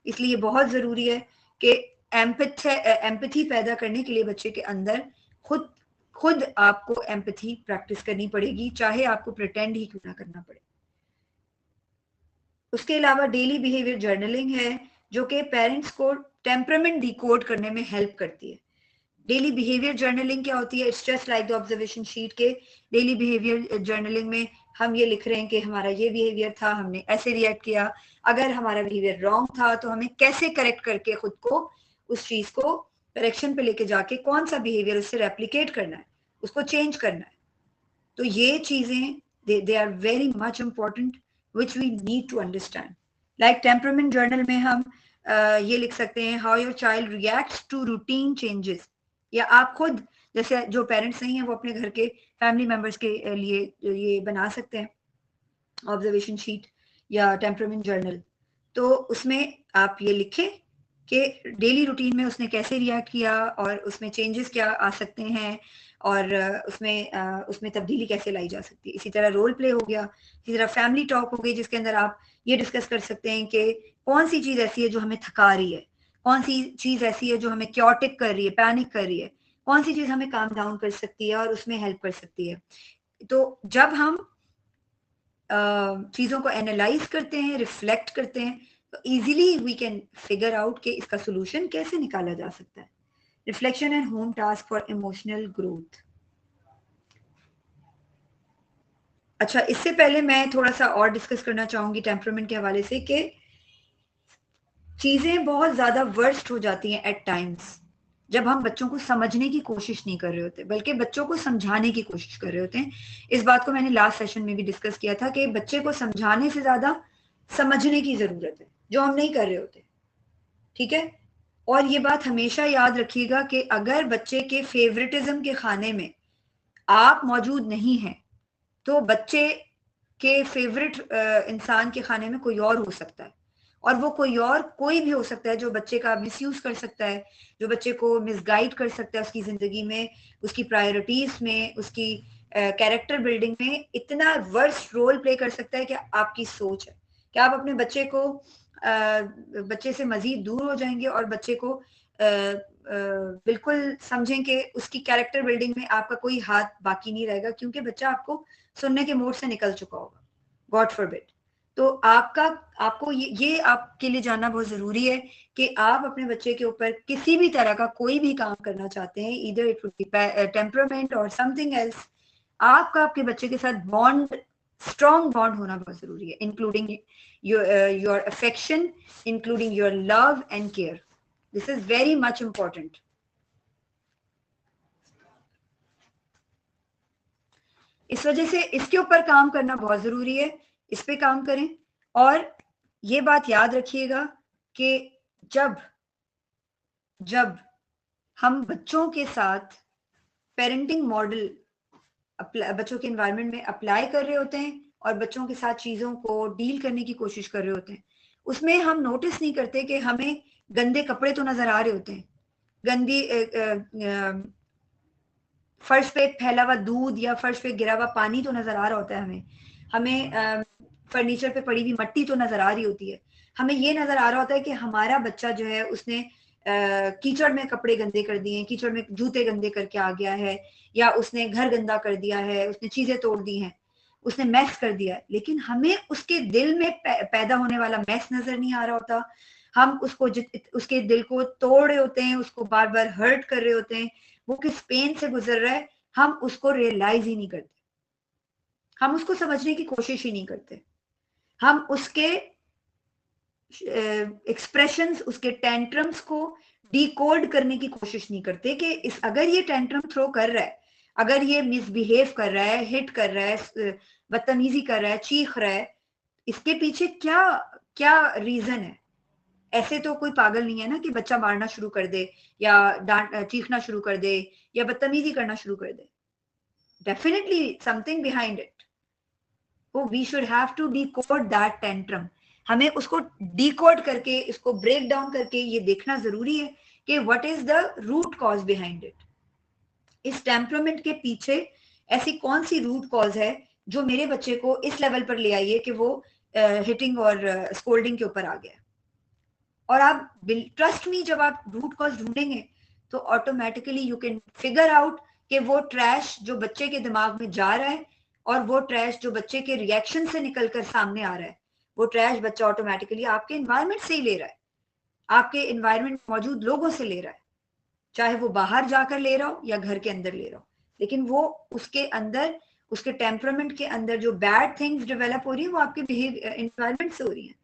इसलिए बहुत जरूरी है कि एम्पैथी पैदा करने के लिए बच्चे के अंदर खुद खुद आपको एम्पैथी प्रैक्टिस करनी पड़ेगी, चाहे आपको प्रिटेंड ही क्यों ना करना पड़े. उसके अलावा डेली बिहेवियर जर्नलिंग है, जो कि पेरेंट्स को टेम्परामेंट डिकोड करने में हेल्प करती है. डेली बिहेवियर जर्नलिंग क्या होती है? It's just like the observation sheet के. डेली बिहेवियर जर्नलिंग में हम ये लिख रहे हैं कि हमारा ये बिहेवियर था, हमने ऐसे रिएक्ट किया, अगर हमारा बिहेवियर रॉन्ग था तो हमें कैसे करेक्ट करके खुद को उस चीज को करेक्शन पे लेके जाके कौन सा बिहेवियर उससे रेप्लिकेट करना है, उसको चेंज करना है. तो ये चीजें they are very much important which we need to understand. Like temperament journal में हम ये लिख सकते हैं how your child reacts to routine changes, या आप खुद जैसे जो पेरेंट्स नहीं है वो अपने घर के फैमिली मेंबर्स के लिए ये बना सकते हैं ऑब्जर्वेशन शीट या टेम्परामेंट जर्नल. तो उसमें आप ये लिखें कि डेली रूटीन में उसने कैसे रिएक्ट किया और उसमें चेंजेस क्या आ सकते हैं, और उसमें तब्दीली कैसे लाई जा सकती है. इसी तरह रोल प्ले हो गया, इसी तरह फैमिली टॉक हो गई, जिसके अंदर आप ये डिस्कस कर सकते हैं कि कौन सी चीज ऐसी है जो हमें थका रही है, कौन सी चीज ऐसी है जो हमें क्योटिक कर रही है, पैनिक कर रही है, कौन सी चीज हमें काम डाउन कर सकती है और उसमें हेल्प कर सकती है. तो जब हम चीजों को एनालाइज करते हैं, रिफ्लेक्ट करते हैं, तो easily we can figure out कि इसका सोल्यूशन कैसे निकाला जा सकता है. Reflection and home task for emotional growth. अच्छा, इससे पहले मैं थोड़ा सा और डिस्कस करना चाहूंगी टेम्परामेंट के हवाले से कि चीजें बहुत ज्यादा वर्स्ट हो जाती हैं एट टाइम्स जब हम बच्चों को समझने की कोशिश नहीं कर रहे होते, बल्कि बच्चों को समझाने की कोशिश कर रहे होते हैं. इस बात को मैंने लास्ट सेशन में भी डिस्कस किया था कि बच्चे को समझाने से ज्यादा समझने की जरूरत है, जो हम नहीं कर रहे होते. ठीक है. और ये बात हमेशा याद रखिएगा कि अगर बच्चे के फेवरेटिज्म के खाने में आप मौजूद नहीं हैं, तो बच्चे के फेवरेट इंसान के खाने में कोई और हो सकता है, और वो कोई और कोई भी हो सकता है जो बच्चे का मिसयूज कर सकता है, जो बच्चे को मिसगाइड कर सकता है उसकी जिंदगी में, उसकी प्रायोरिटीज में, उसकी कैरेक्टर बिल्डिंग में इतना वर्स्ट रोल प्ले कर सकता है कि आपकी सोच है कि आप अपने बच्चे को बच्चे से मजीद दूर हो जाएंगे और बच्चे को बिल्कुल समझें कि उसकी कैरेक्टर बिल्डिंग में आपका कोई हाथ बाकी नहीं रहेगा, क्योंकि बच्चा आपको सुनने के मोड से निकल चुका होगा, गॉड फॉरबिड. तो आपको ये आपके लिए जानना बहुत जरूरी है कि आप अपने बच्चे के ऊपर किसी भी तरह का कोई भी काम करना चाहते हैं, इधर इट वुड बी टेम्परामेंट और समथिंग एल्स, आपका आपके बच्चे के साथ बॉन्ड, स्ट्रॉन्ग बॉन्ड होना बहुत जरूरी है, including your affection, including your love and care. This is very much important. इस वजह से इसके ऊपर काम करना बहुत जरूरी है, इस पे काम करें. और ये बात याद रखिएगा कि जब हम बच्चों के साथ पेरेंटिंग मॉडल बच्चों के एनवायरनमेंट में अप्लाई कर रहे होते हैं और बच्चों के साथ चीजों को डील करने की कोशिश कर रहे होते हैं, उसमें हम नोटिस नहीं करते कि हमें गंदे कपड़े तो नजर आ रहे होते हैं, गंदी फर्श पे फैला हुआ दूध या फर्श पे गिरा हुआ पानी तो नजर आ रहा होता है, हमें फर्नीचर पे पड़ी हुई मट्टी तो नजर आ रही होती है, हमें ये नजर आ रहा होता है कि हमारा बच्चा जो है उसने कीचड़ में कपड़े गंदे कर दिए, कीचड़ में जूते गंदे करके आ गया है, या उसने घर गंदा कर दिया है, उसने चीजें तोड़ दी हैं, उसने मैस कर दिया है, लेकिन हमें उसके दिल में पैदा होने वाला मैस नजर नहीं आ रहा होता। हम उसके दिल को तोड़ रहे होते हैं, उसको बार बार हर्ट कर रहे होते हैं, वो किस पेन से गुजर रहा है हम उसको रियलाइज ही नहीं करते, हम उसको समझने की कोशिश ही नहीं करते, हम उसके एक्सप्रेशंस, उसके टेंट्रम्स को डिकोड करने की कोशिश नहीं करते कि अगर ये टेंट्रम थ्रो कर रहा है, अगर ये मिसबिहेव कर रहा है, हिट कर रहा है, बदतमीजी कर रहा है, चीख रहा है, इसके पीछे क्या क्या रीजन है। ऐसे तो कोई पागल नहीं है ना कि बच्चा मारना शुरू कर दे या डांट चीखना शुरू कर दे या बदतमीजी करना शुरू कर दे। Definitely something behind it. वो we should have to decode that tantrum. हमें उसको डिकोड करके, इसको ब्रेक डाउन करके ये देखना जरूरी है कि what is the root cause behind it. इस टेम्परामेंट के पीछे ऐसी कौन सी रूट कॉज है जो मेरे बच्चे को इस लेवल पर ले आई है कि वो हिटिंग और स्कोल्डिंग के ऊपर आ गया। और आप ट्रस्ट मी, जब आप रूट कॉज ढूंढेंगे तो automatically you can figure out कि वो ट्रैश जो बच्चे के दिमाग में जा रहा है और वो ट्रैश जो बच्चे के रिएक्शन से निकलकर सामने आ रहा है, वो ट्रैश बच्चा ऑटोमेटिकली आपके एनवायरनमेंट से ही ले रहा है, आपके एनवायरनमेंट मौजूद लोगों से ले रहा है, चाहे वो बाहर जाकर ले रहा हो या घर के अंदर ले रहा हो, लेकिन वो उसके अंदर, उसके टेम्परामेंट के अंदर जो बैड थिंग्स डेवलप हो रही है वो आपके बिहेवियर एनवायरनमेंट से हो रही है।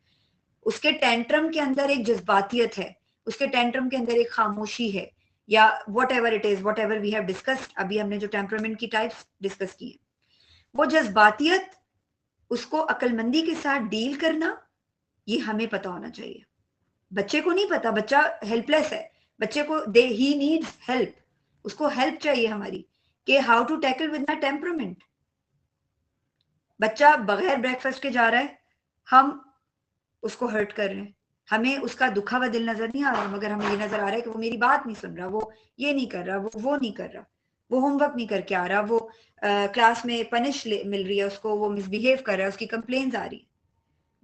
उसके टेंट्रम के अंदर एक जज्बातियत है, उसके टेंट्रम के अंदर एक खामोशी है, या whatever it is, whatever we have discussed, अभी हमने जो टेम्परामेंट की टाइप्स डिस्कस की है, वो जज्बातियत, उसको अक्लमंदी के साथ डील करना, ये हमें पता होना चाहिए। बच्चे को नहीं पता, बच्चा हेल्पलेस है, बच्चे को ही नीड्स हेल्प, उसको हेल्प चाहिए हमारी कि how to tackle with my temperament. बच्चा बगैर ब्रेकफास्ट के जा रहा है, हम उसको हर्ट कर रहे हैं, हमें उसका दुखा हुआ दिल नजर नहीं आ रहा, मगर हमें ये नजर आ रहा है कि वो मेरी बात नहीं सुन रहा, वो ये नहीं कर रहा, वो नहीं कर रहा, वो होमवर्क नहीं करके आ रहा, वो क्लास में पनिश मिल रही है उसको, वो मिसबिहेव कर रहा है, उसकी कंप्लेन्स आ रही है।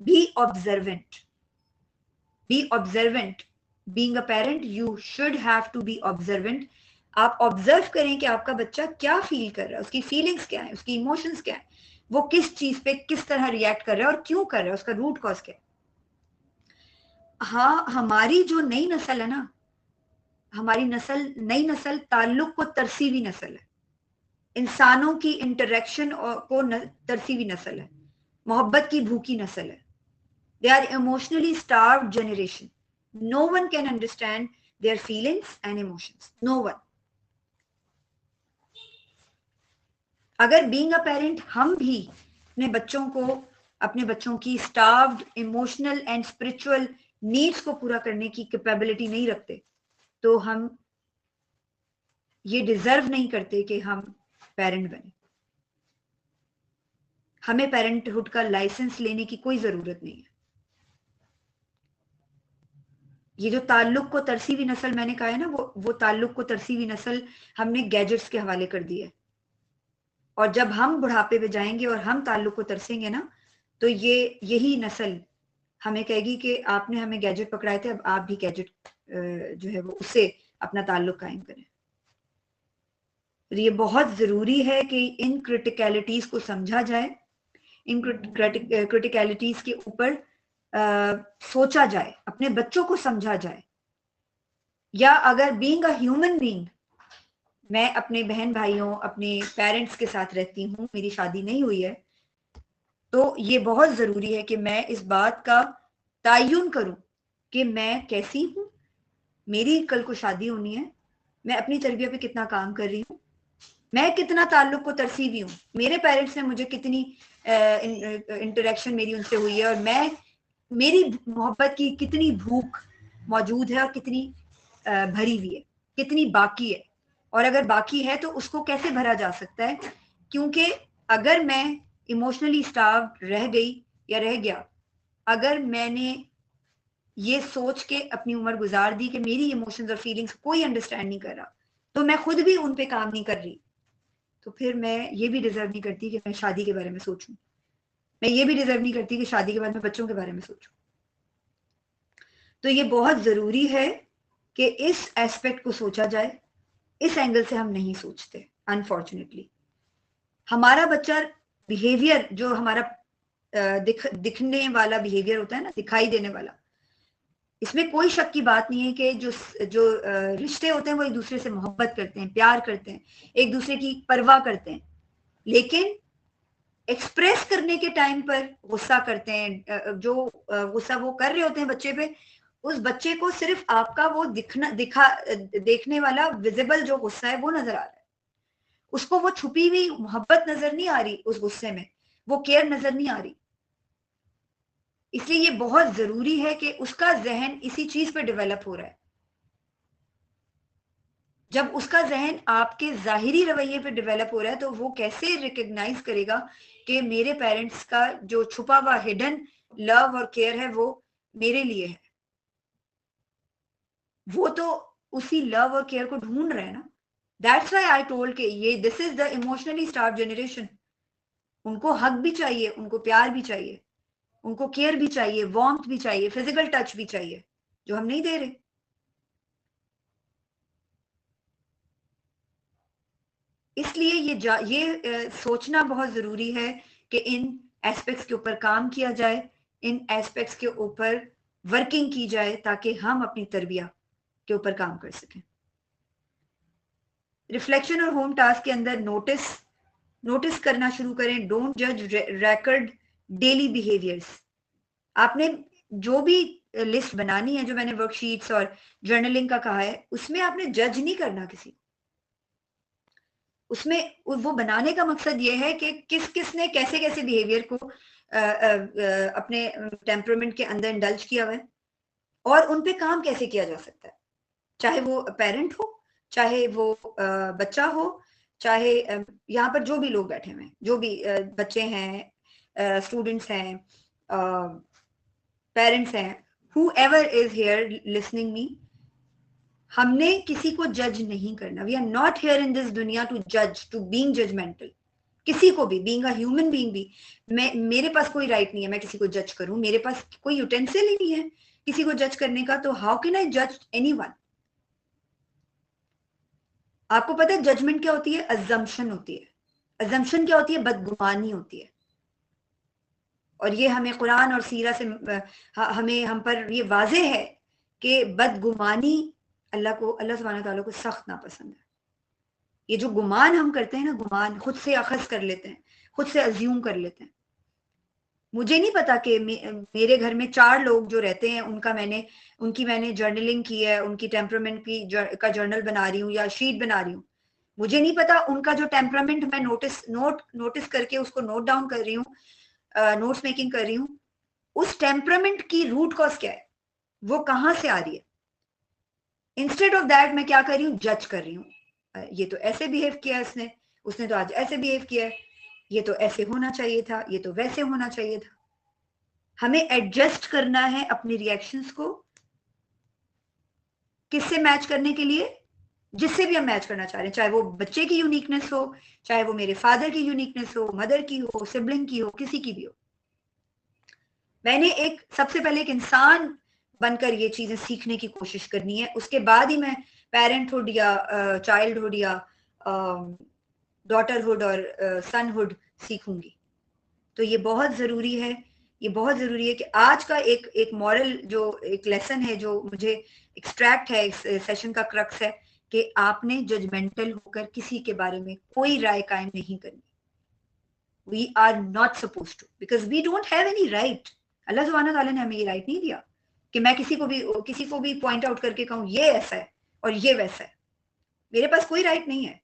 Be observant, be observant. Being a parent you should have to be observant. आप ऑब्जर्व करें कि आपका बच्चा क्या फील कर रहा है, उसकी फीलिंग्स क्या है, उसकी इमोशंस क्या है, वो किस चीज पे किस तरह रिएक्ट कर रहा है और क्यों कर रहा है, उसका रूट कॉज क्या है। हाँ, हमारी जो नई नस्ल है ना, हमारी नई नस्ल ताल्लुक को तरसी हुई नस्ल है, इंसानों की इंटरेक्शन को तरसी हुई नस्ल है, मोहब्बत की भूखी नस्ल है। They are emotionally starved generation. No one can understand their feelings and emotions, no one. अगर बीइंग अ पेरेंट हम भी अपने बच्चों की starved emotional and spiritual needs को पूरा करने की कैपेबिलिटी नहीं रखते, तो हम ये डिजर्व नहीं करते कि हम पेरेंट बने। हमें पेरेंटहुड का लाइसेंस लेने की कोई जरूरत नहीं है। ये जो ताल्लुक को तरसी हुई नस्ल मैंने कहा है ना, वो ताल्लुक को तरसी हुई नस्ल हमने गैजेट्स के हवाले कर दी है। और जब हम बुढ़ापे पे जाएंगे और हम ताल्लुक को तरसेंगे ना, तो यही नस्ल हमें कहेगी कि आपने हमें गैजेट पकड़ाए थे, अब आप भी गैजेट जो है वो उससे अपना ताल्लुक कायम करें। ये बहुत जरूरी है कि इन क्रिटिकलिटीज को समझा जाए, इन क्रिटिकलिटीज के ऊपर सोचा जाए, अपने बच्चों को समझा जाए। या अगर बीइंग अ ह्यूमन बीइंग, मैं अपने बहन भाइयों, अपने पेरेंट्स के साथ रहती हूँ, मेरी शादी नहीं हुई है, तो ये बहुत जरूरी है कि मैं इस बात का तयन करूं कि मैं कैसी हूं, मेरी कल को शादी होनी है, मैं अपनी तरबियत पे कितना काम कर रही हूँ, मैं कितना ताल्लुक को तरसी हुई हूँ, मेरे पेरेंट्स ने मुझे कितनी इंटरेक्शन मेरी उनसे हुई है, और मैं मेरी मोहब्बत की कितनी भूख मौजूद है और कितनी भरी हुई है, कितनी बाकी है, और अगर बाकी है तो उसको कैसे भरा जा सकता है। क्योंकि अगर मैं इमोशनली स्टार्व रह गई या रह गया, अगर मैंने ये सोच के अपनी उम्र गुजार दी कि मेरी इमोशंस और फीलिंग्स कोई अंडरस्टैंड नहीं कर रहा, तो मैं खुद भी उन पे काम नहीं कर रही, तो फिर मैं ये भी डिजर्व नहीं करती कि मैं शादी के बारे में सोचूं। मैं ये भी डिजर्व नहीं करती कि शादी के बाद मैं बच्चों के बारे में सोचूं। तो ये बहुत जरूरी है कि इस एस्पेक्ट को सोचा जाए। इस एंगल से हम नहीं सोचते अनफॉर्चुनेटली। हमारा बच्चा बिहेवियर जो हमारा दिखने वाला बिहेवियर होता है ना, दिखाई देने वाला, इसमें कोई शक की बात नहीं है कि जो जो रिश्ते होते हैं वो एक दूसरे से मोहब्बत करते हैं, प्यार करते हैं, एक दूसरे की परवाह करते हैं, लेकिन एक्सप्रेस करने के टाइम पर गुस्सा करते हैं। जो गुस्सा वो कर रहे होते हैं बच्चे पे, उस बच्चे को सिर्फ आपका वो देखने वाला विजिबल जो गुस्सा है वो नजर आ रहा है, उसको वो छुपी हुई मोहब्बत नजर नहीं आ रही, उस गुस्से में वो केयर नजर नहीं आ रही। इसलिए ये बहुत जरूरी है कि उसका जहन इसी चीज पे डेवलप हो रहा है। जब उसका जहन आपके जाहिरी रवैये पे डेवलप हो रहा है, तो वो कैसे रिकग्नाइज करेगा कि मेरे पेरेंट्स का जो छुपा हुआ हिडन लव और केयर है वो मेरे लिए है। वो तो उसी लव और केयर को ढूंढ रहे हैं ना। दैट्स व्हाई आई टोल्ड के ये this is the emotionally starve generation. उनको हक भी चाहिए, उनको प्यार भी चाहिए, उनको केयर भी चाहिए, वार्मथ भी चाहिए, फिजिकल टच भी चाहिए, जो हम नहीं दे रहे। इसलिए ये सोचना बहुत जरूरी है कि इन एस्पेक्ट्स के ऊपर काम किया जाए, इन एस्पेक्ट्स के ऊपर वर्किंग की जाए, ताकि हम अपनी तरबिया के ऊपर काम कर सकें। रिफ्लेक्शन और होम टास्क के अंदर नोटिस नोटिस करना शुरू करें। डोंट जज रिकॉर्ड डेली बिहेवियर्स। आपने जो भी लिस्ट बनानी है, जो मैंने वर्कशीट्स और जर्नलिंग का कहा है, उसमें आपने जज नहीं करना किसी। उसमें वो बनाने का मकसद ये है कि किस किसने कैसे कैसे बिहेवियर को अपने टेम्परामेंट के अंदर इंडल्ज किया हुआ है, और उन पे काम कैसे किया जा सकता है। चाहे वो पेरेंट हो, चाहे वो बच्चा हो, चाहे यहाँ पर जो भी लोग बैठे हुए हैं, जो भी बच्चे हैं, स्टूडेंट्स हैं, पेरेंट्स हैं, whoever is here listening me, हमने किसी को जज नहीं करना। We are not here in this दुनिया टू जज, टू बीइंग जजमेंटल। किसी को भी, बीइंग अ ह्यूमन बीइंग भी, मेरे पास कोई राइट नहीं है मैं किसी को जज करूं। मेरे पास कोई यूटेंसिल ही नहीं है किसी को जज करने का, तो हाउ कैन आई जज एनीवन। आपको पता है जजमेंट क्या होती है? अजम्पशन होती है। अजम्पशन क्या होती है? बदगुमानी होती है। और ये हमें कुरान और सीरा से हमें हम पर ये वाजे है कि बदगुमानी अल्लाह सुब्हानहू तआला को सख्त नापसंद है। ये जो गुमान हम करते हैं ना, गुमान खुद से अखज कर लेते हैं, खुद से अज्यूम कर लेते हैं। मुझे नहीं पता कि मेरे घर में 4 लोग जो रहते हैं उनकी मैंने जर्नलिंग की है, उनकी टेम्परामेंट की का जर्नल बना रही हूँ या शीट बना रही हूँ। मुझे नहीं पता उनका जो टेम्परामेंट मैं नोटिस करके उसको नोट डाउन कर रही हूँ, नोट्स मेकिंग कर रही हूँ, उस टेम्परामेंट की रूट कॉज क्या है, वो कहाँ से आ रही है। इंस्टेड ऑफ दैट मैं क्या कर रही हूँ? जज कर रही हूँ। ये तो ऐसे बिहेव किया इसने, उसने तो आज ऐसे बिहेव किया है, ये तो ऐसे होना चाहिए था, ये तो वैसे होना चाहिए था। हमें एडजस्ट करना है अपने रिएक्शंस को किससे मैच करने के लिए, जिससे भी हम मैच करना चाह रहे हैं, चाहे वो बच्चे की यूनिकनेस हो, चाहे वो मेरे फादर की यूनिकनेस हो, मदर की हो, सिबलिंग की हो, किसी की भी हो। मैंने सबसे पहले एक इंसान बनकर ये चीजें सीखने की कोशिश करनी है, उसके बाद ही मैं पेरेंटहुड या चाइल्डहुड या डॉटरहुड और सनहुड सीखूंगी। तो ये बहुत जरूरी है। ये बहुत जरूरी है कि आज का एक मॉरल जो एक लेसन है जो मुझे एक्सट्रैक्ट है इस सेशन का क्रक्स है कि आपने जजमेंटल होकर किसी के बारे में कोई राय कायम नहीं करनी। We are not suppose to, because we don't have any right. अल्लाह सुब्हानहू तआला ने हमें ये राइट नहीं दिया कि मैं किसी को भी पॉइंट आउट करके कहूँ ये ऐसा है और ये वैसा है। मेरे पास कोई राइट नहीं है।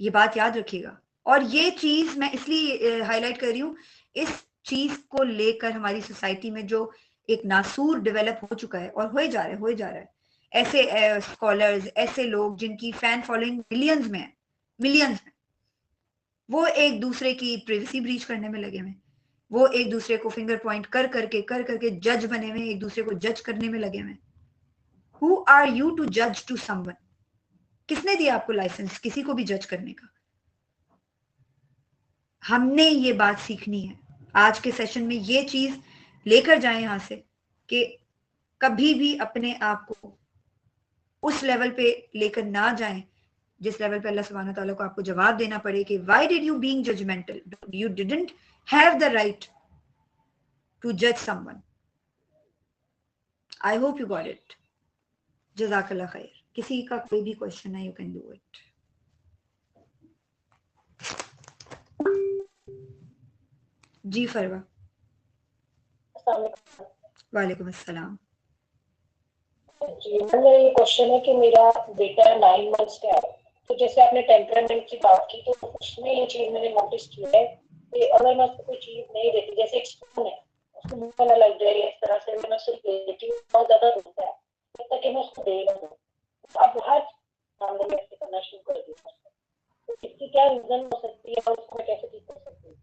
ये बात याद रखिएगा। और ये चीज मैं इसलिए हाईलाइट कर रही हूँ, इस चीज को लेकर हमारी सोसाइटी में जो एक नासूर डेवलप हो चुका है और हो जा रहा है। ऐसे स्कॉलर्स, ऐसे लोग जिनकी फैन फॉलोइंग मिलियंस में है, मिलियंस में, वो एक दूसरे की प्राइवेसी ब्रीच करने में लगे हुए, वो एक दूसरे को फिंगर पॉइंट कर करके जज बने हुए, एक दूसरे को जज करने में लगे हुए। हु आर यू टू जज टू समवन? किसने दिया आपको लाइसेंस किसी को भी जज करने का? हमने ये बात सीखनी है आज के सेशन में, ये चीज लेकर जाए यहां से कि कभी भी अपने आप को उस लेवल पे लेकर ना जाएं जिस लेवल पे अल्लाह सुब्हानहू तआला को आपको जवाब देना पड़े कि why did you being judgmental, you didn't have the right to जज someone. I hope you got it. जज़ाकल्लाह खैर। किसी का कोई भी क्वेश्चन है, यू कैन डू इट। जी फरवा। वालेकुम अस्सलाम। जी मैम, मेरा ये क्वेश्चन है कि मेरा बेटा 9 मंथ्स का है, तो जैसे आपने टेम्परामेंट की बात की, तो उसमें ये चीज मैंने नोटिस की है कि अगर मैं उसको कोई चीज नहीं देती, जैसे एक स्पून है, उसको मुंह में लग जाए इस तरह से, मैं उसको देती हूँ बहुत ज्यादा रोता है, जब तक कि मैं उसको दे ना दूँ। अब हर मामले में ऐसे करना शुरू कर दिया, तो इसकी क्या रीजन हो सकती है और उसको मैं कैसे ठीक कर सकती हूँ?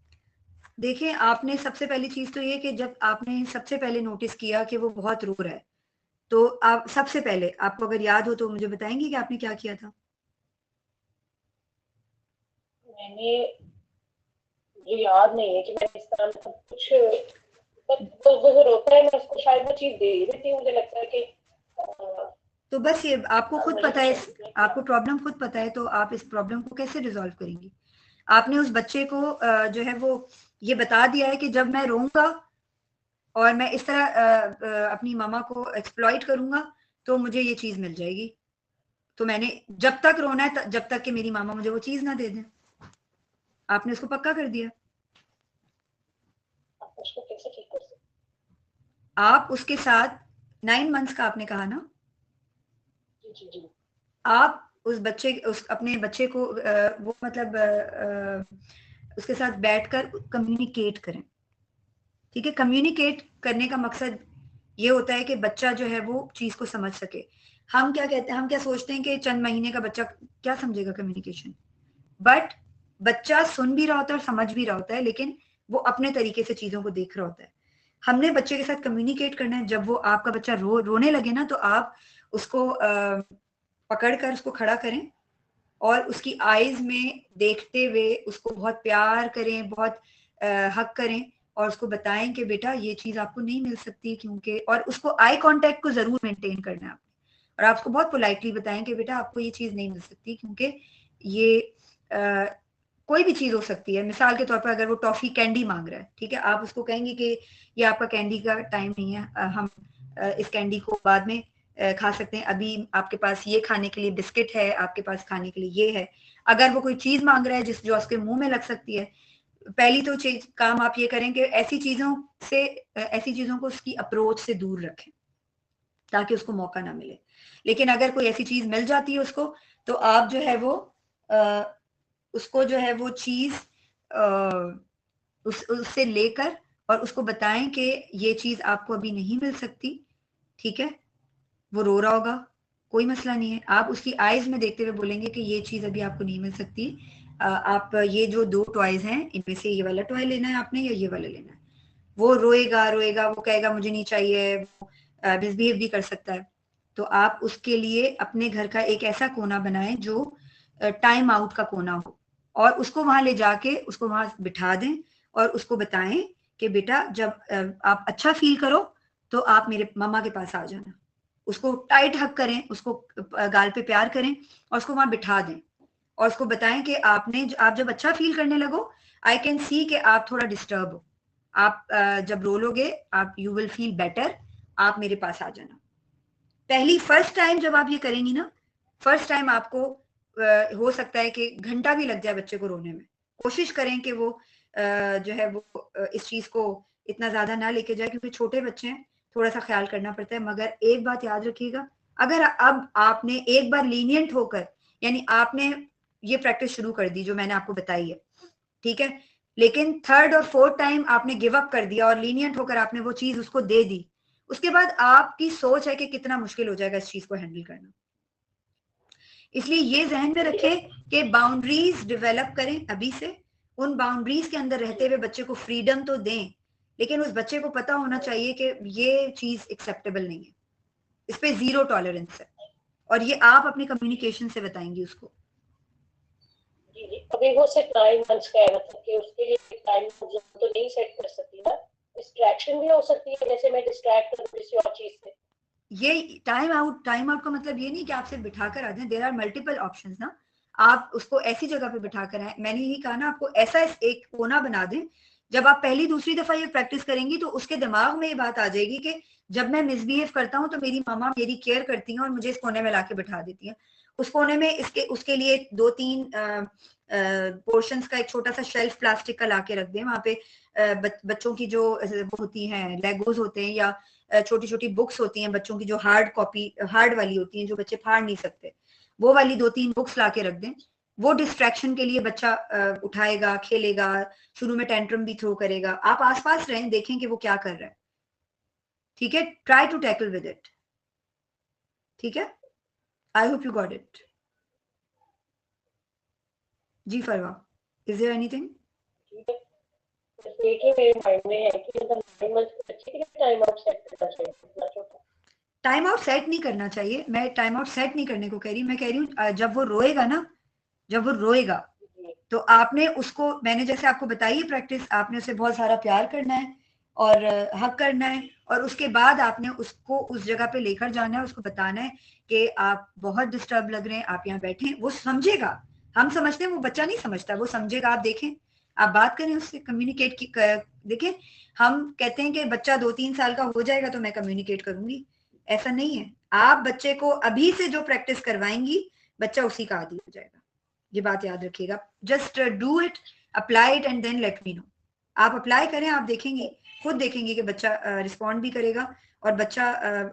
देखिए, आपने सबसे पहली चीज तो ये कि जब आपने सबसे पहले नोटिस किया कि वो बहुत रो रहा है, तो आप सबसे पहले, आपको अगर याद हो तो मुझे बताएंगे कि आपने क्या किया था? मैंने, मुझे याद नहीं है कि मैंने इस तरह सब कुछ, वो रोता है, मैं उसको शायद वो चीज दे देती हूँ, मुझे लगता है कि तो बस ये आपको खुद मुझे पता कुछ है, नहीं आपको किया। प्रॉब्लम खुद पता है, तो आप इस प्रॉब्लम को कैसे रिजॉल्व करेंगी? आपने उस बच्चे को जो है वो ये बता दिया है कि जब मैं रोऊंगा और मैं इस तरह अपनी मामा को एक्सप्लॉइट करूंगा तो मुझे ये चीज मिल जाएगी। तो मैंने जब तक रोना है जब तक कि मेरी मामा मुझे वो चीज ना दे दें। आपने उसको पक्का कर दिया। आप उसको कैसे ठीक कर सकते? आप उसके साथ 9 मंथ्स का आपने कहा ना, जी जी जी। आप उस बच्चे उस अपने बच्चे को वो मतलब उसके साथ बैठकर कम्युनिकेट करें। ठीक है, कम्युनिकेट करने का मकसद ये होता है कि बच्चा जो है वो चीज को समझ सके। हम क्या कहते हैं, हम क्या सोचते हैं कि चंद महीने का बच्चा क्या समझेगा कम्युनिकेशन, बट बच्चा सुन भी रहा होता है और समझ भी रहा होता है, लेकिन वो अपने तरीके से चीजों को देख रहा होता है। हमने बच्चे के साथ कम्युनिकेट करना है। जब वो आपका बच्चा रोने लगे ना, तो आप उसको पकड़कर उसको खड़ा करें और उसकी आईज में देखते हुए उसको बहुत प्यार करें, बहुत हक करें और उसको बताएं कि बेटा ये चीज आपको नहीं मिल सकती क्योंकि, और उसको आई कांटेक्ट को जरूर मेंटेन करना है आपने, और आप उसको बहुत पोलाइटली बताएं कि बेटा आपको ये चीज नहीं मिल सकती क्योंकि ये कोई भी चीज हो सकती है। मिसाल के तौर पर अगर वो टॉफी कैंडी मांग रहा है, ठीक है, आप उसको कहेंगे कि ये आपका कैंडी का टाइम नहीं है, हम इस कैंडी को बाद में खा सकते हैं, अभी आपके पास ये खाने के लिए बिस्किट है, आपके पास खाने के लिए ये है। अगर वो कोई चीज मांग रहा है जिस जो उसके मुंह में लग सकती है, पहली तो चीज काम आप ये करें कि ऐसी चीजों से ऐसी चीजों को उसकी अप्रोच से दूर रखें ताकि उसको मौका ना मिले। लेकिन अगर कोई ऐसी चीज मिल जाती है उसको, तो आप जो है वो उसको जो है वो चीज उससे लेकर और उसको बताएं कि ये चीज आपको अभी नहीं मिल सकती। ठीक है, वो रो रहा होगा, कोई मसला नहीं है, आप उसकी आईज में देखते हुए बोलेंगे कि ये चीज अभी आपको नहीं मिल सकती, आप ये जो 2 टॉयज हैं इनमें से ये वाला टॉय लेना है आपने या ये वाला लेना है। वो रोएगा रोएगा, वो कहेगा मुझे नहीं चाहिए, वो मिसबिहेव भी कर सकता है। तो आप उसके लिए अपने घर का एक ऐसा कोना बनाएं जो टाइम आउट का कोना हो, और उसको वहां ले जाके उसको वहां बिठा दें और उसको बताएं कि बेटा जब आप अच्छा फील करो तो आप मेरे मम्मा के पास आ जाना। उसको टाइट हक करें, उसको गाल पे प्यार करें और उसको वहां बिठा दें और उसको बताएं कि आप जब अच्छा फील करने लगो, आई कैन सी कि आप थोड़ा डिस्टर्ब हो, आप जब रो लोगे आप यू विल फील बेटर, आप मेरे पास आ जाना। पहली फर्स्ट टाइम जब आप ये करेंगी ना, फर्स्ट टाइम आपको हो सकता है कि घंटा भी लग जाए बच्चे को रोने में। कोशिश करें कि वो जो है वो इस चीज को इतना ज्यादा ना लेके जाए क्योंकि छोटे बच्चे हैं, थोड़ा सा ख्याल करना पड़ता है। मगर एक बात याद रखिएगा, अगर अब आपने एक बार लीनियंट होकर, यानी आपने ये प्रैक्टिस शुरू कर दी जो मैंने आपको बताई है, ठीक है, लेकिन थर्ड और फोर्थ टाइम आपने गिव अप कर दिया और लीनियंट होकर आपने वो चीज उसको दे दी, उसके बाद आपकी सोच है कि कितना मुश्किल हो जाएगा इस चीज को हैंडल करना। इसलिए ये जहन में रखें कि बाउंड्रीज डेवलप करें अभी से, उन बाउंड्रीज के अंदर रहते हुए बच्चे को फ्रीडम तो दें, लेकिन उस बच्चे को पता होना चाहिए कि ये चीज एक्सेप्टेबल नहीं है, इस पे 0 टॉलरेंस है, और ये आप अपने कम्युनिकेशन से बताएंगी उसको। जी जी, अभी वो सिर्फ 9 मंथ्स का है, मतलब कि उसके लिए टाइम तो नहीं सेट कर सकती ना, डिस्ट्रैक्शन भी हो सकती है, जैसे मैं डिस्ट्रैक्ट हूँ किसी और चीज से। ये टाइम आउट का मतलब ये नहीं कि आप सिर्फ बिठा कर आ जाएं, देयर आर मल्टीपल ऑप्शंस ना। आप उसको ऐसी जगह पे बिठा कर आए, मैंने यही कहा ना, आपको ऐसा एक कोना बना दें, जब आप पहली दूसरी दफा ये प्रैक्टिस करेंगी तो उसके दिमाग में ये बात आ जाएगी कि जब मैं मिसबिहेव करता हूँ तो मेरी मामा मेरी केयर करती हैं और मुझे इस कोने में लाके बिठा देती हैं। उस कोने में इसके उसके लिए 2-3 पोर्शंस का एक छोटा सा शेल्फ प्लास्टिक का लाके रख दें वहां पे। बच्चों की जो वो होती हैं, लेगोज होते हैं या छोटी छोटी बुक्स होती हैं बच्चों की, जो हार्ड वाली होती हैं, जो बच्चे फाड़ नहीं सकते, वो वाली 2-3 बुक्स लाके रख दें। वो डिस्ट्रैक्शन के लिए बच्चा उठाएगा, खेलेगा, शुरू में टेंट्रम भी थ्रो करेगा, आप आसपास रहें, देखें कि वो क्या कर रहा है। ठीक है, try to tackle with it. ठीक है, I hope you got it. Ji Farwa, is there anything? ठीक है, बस एक ही मेरे माइंड में है कि मतलब 9 मंथ्स के बच्चे के लिए टाइम आउट सेट करना चाहिए, इतना छोटा। टाइम आउट सेट नहीं करना चाहिए, मैं टाइम आउट सेट नहीं करने को कह रही, मैं कह रही हूँ जब वो रोएगा ना, जब वो रोएगा जी तो आपने उसको, मैंने जैसे आपको बताई है प्रैक्टिस, आपने उसे बहुत सारा प्यार करना है और हक करना है, और उसके बाद आपने उसको उस जगह पे लेकर जाना है, उसको बताना है कि आप बहुत डिस्टर्ब लग रहे हैं, आप यहाँ बैठे। वो समझेगा, हम समझते हैं, वो बच्चा नहीं समझता, वो समझेगा। आप देखें, आप बात करें उससे, कम्युनिकेट की देखें, हम कहते हैं कि बच्चा 2-3 साल का हो जाएगा तो मैं कम्युनिकेट करूंगी, ऐसा नहीं है। आप बच्चे को अभी से जो प्रैक्टिस करवाएंगी, बच्चा उसी का आदी हो जाएगा। ये बात याद रखिएगा। Just do it, apply it and then let me know. आप अप्लाई करें, आप देखेंगे, खुद देखेंगे कि बच्चा रिस्पॉन्ड भी करेगा, और बच्चा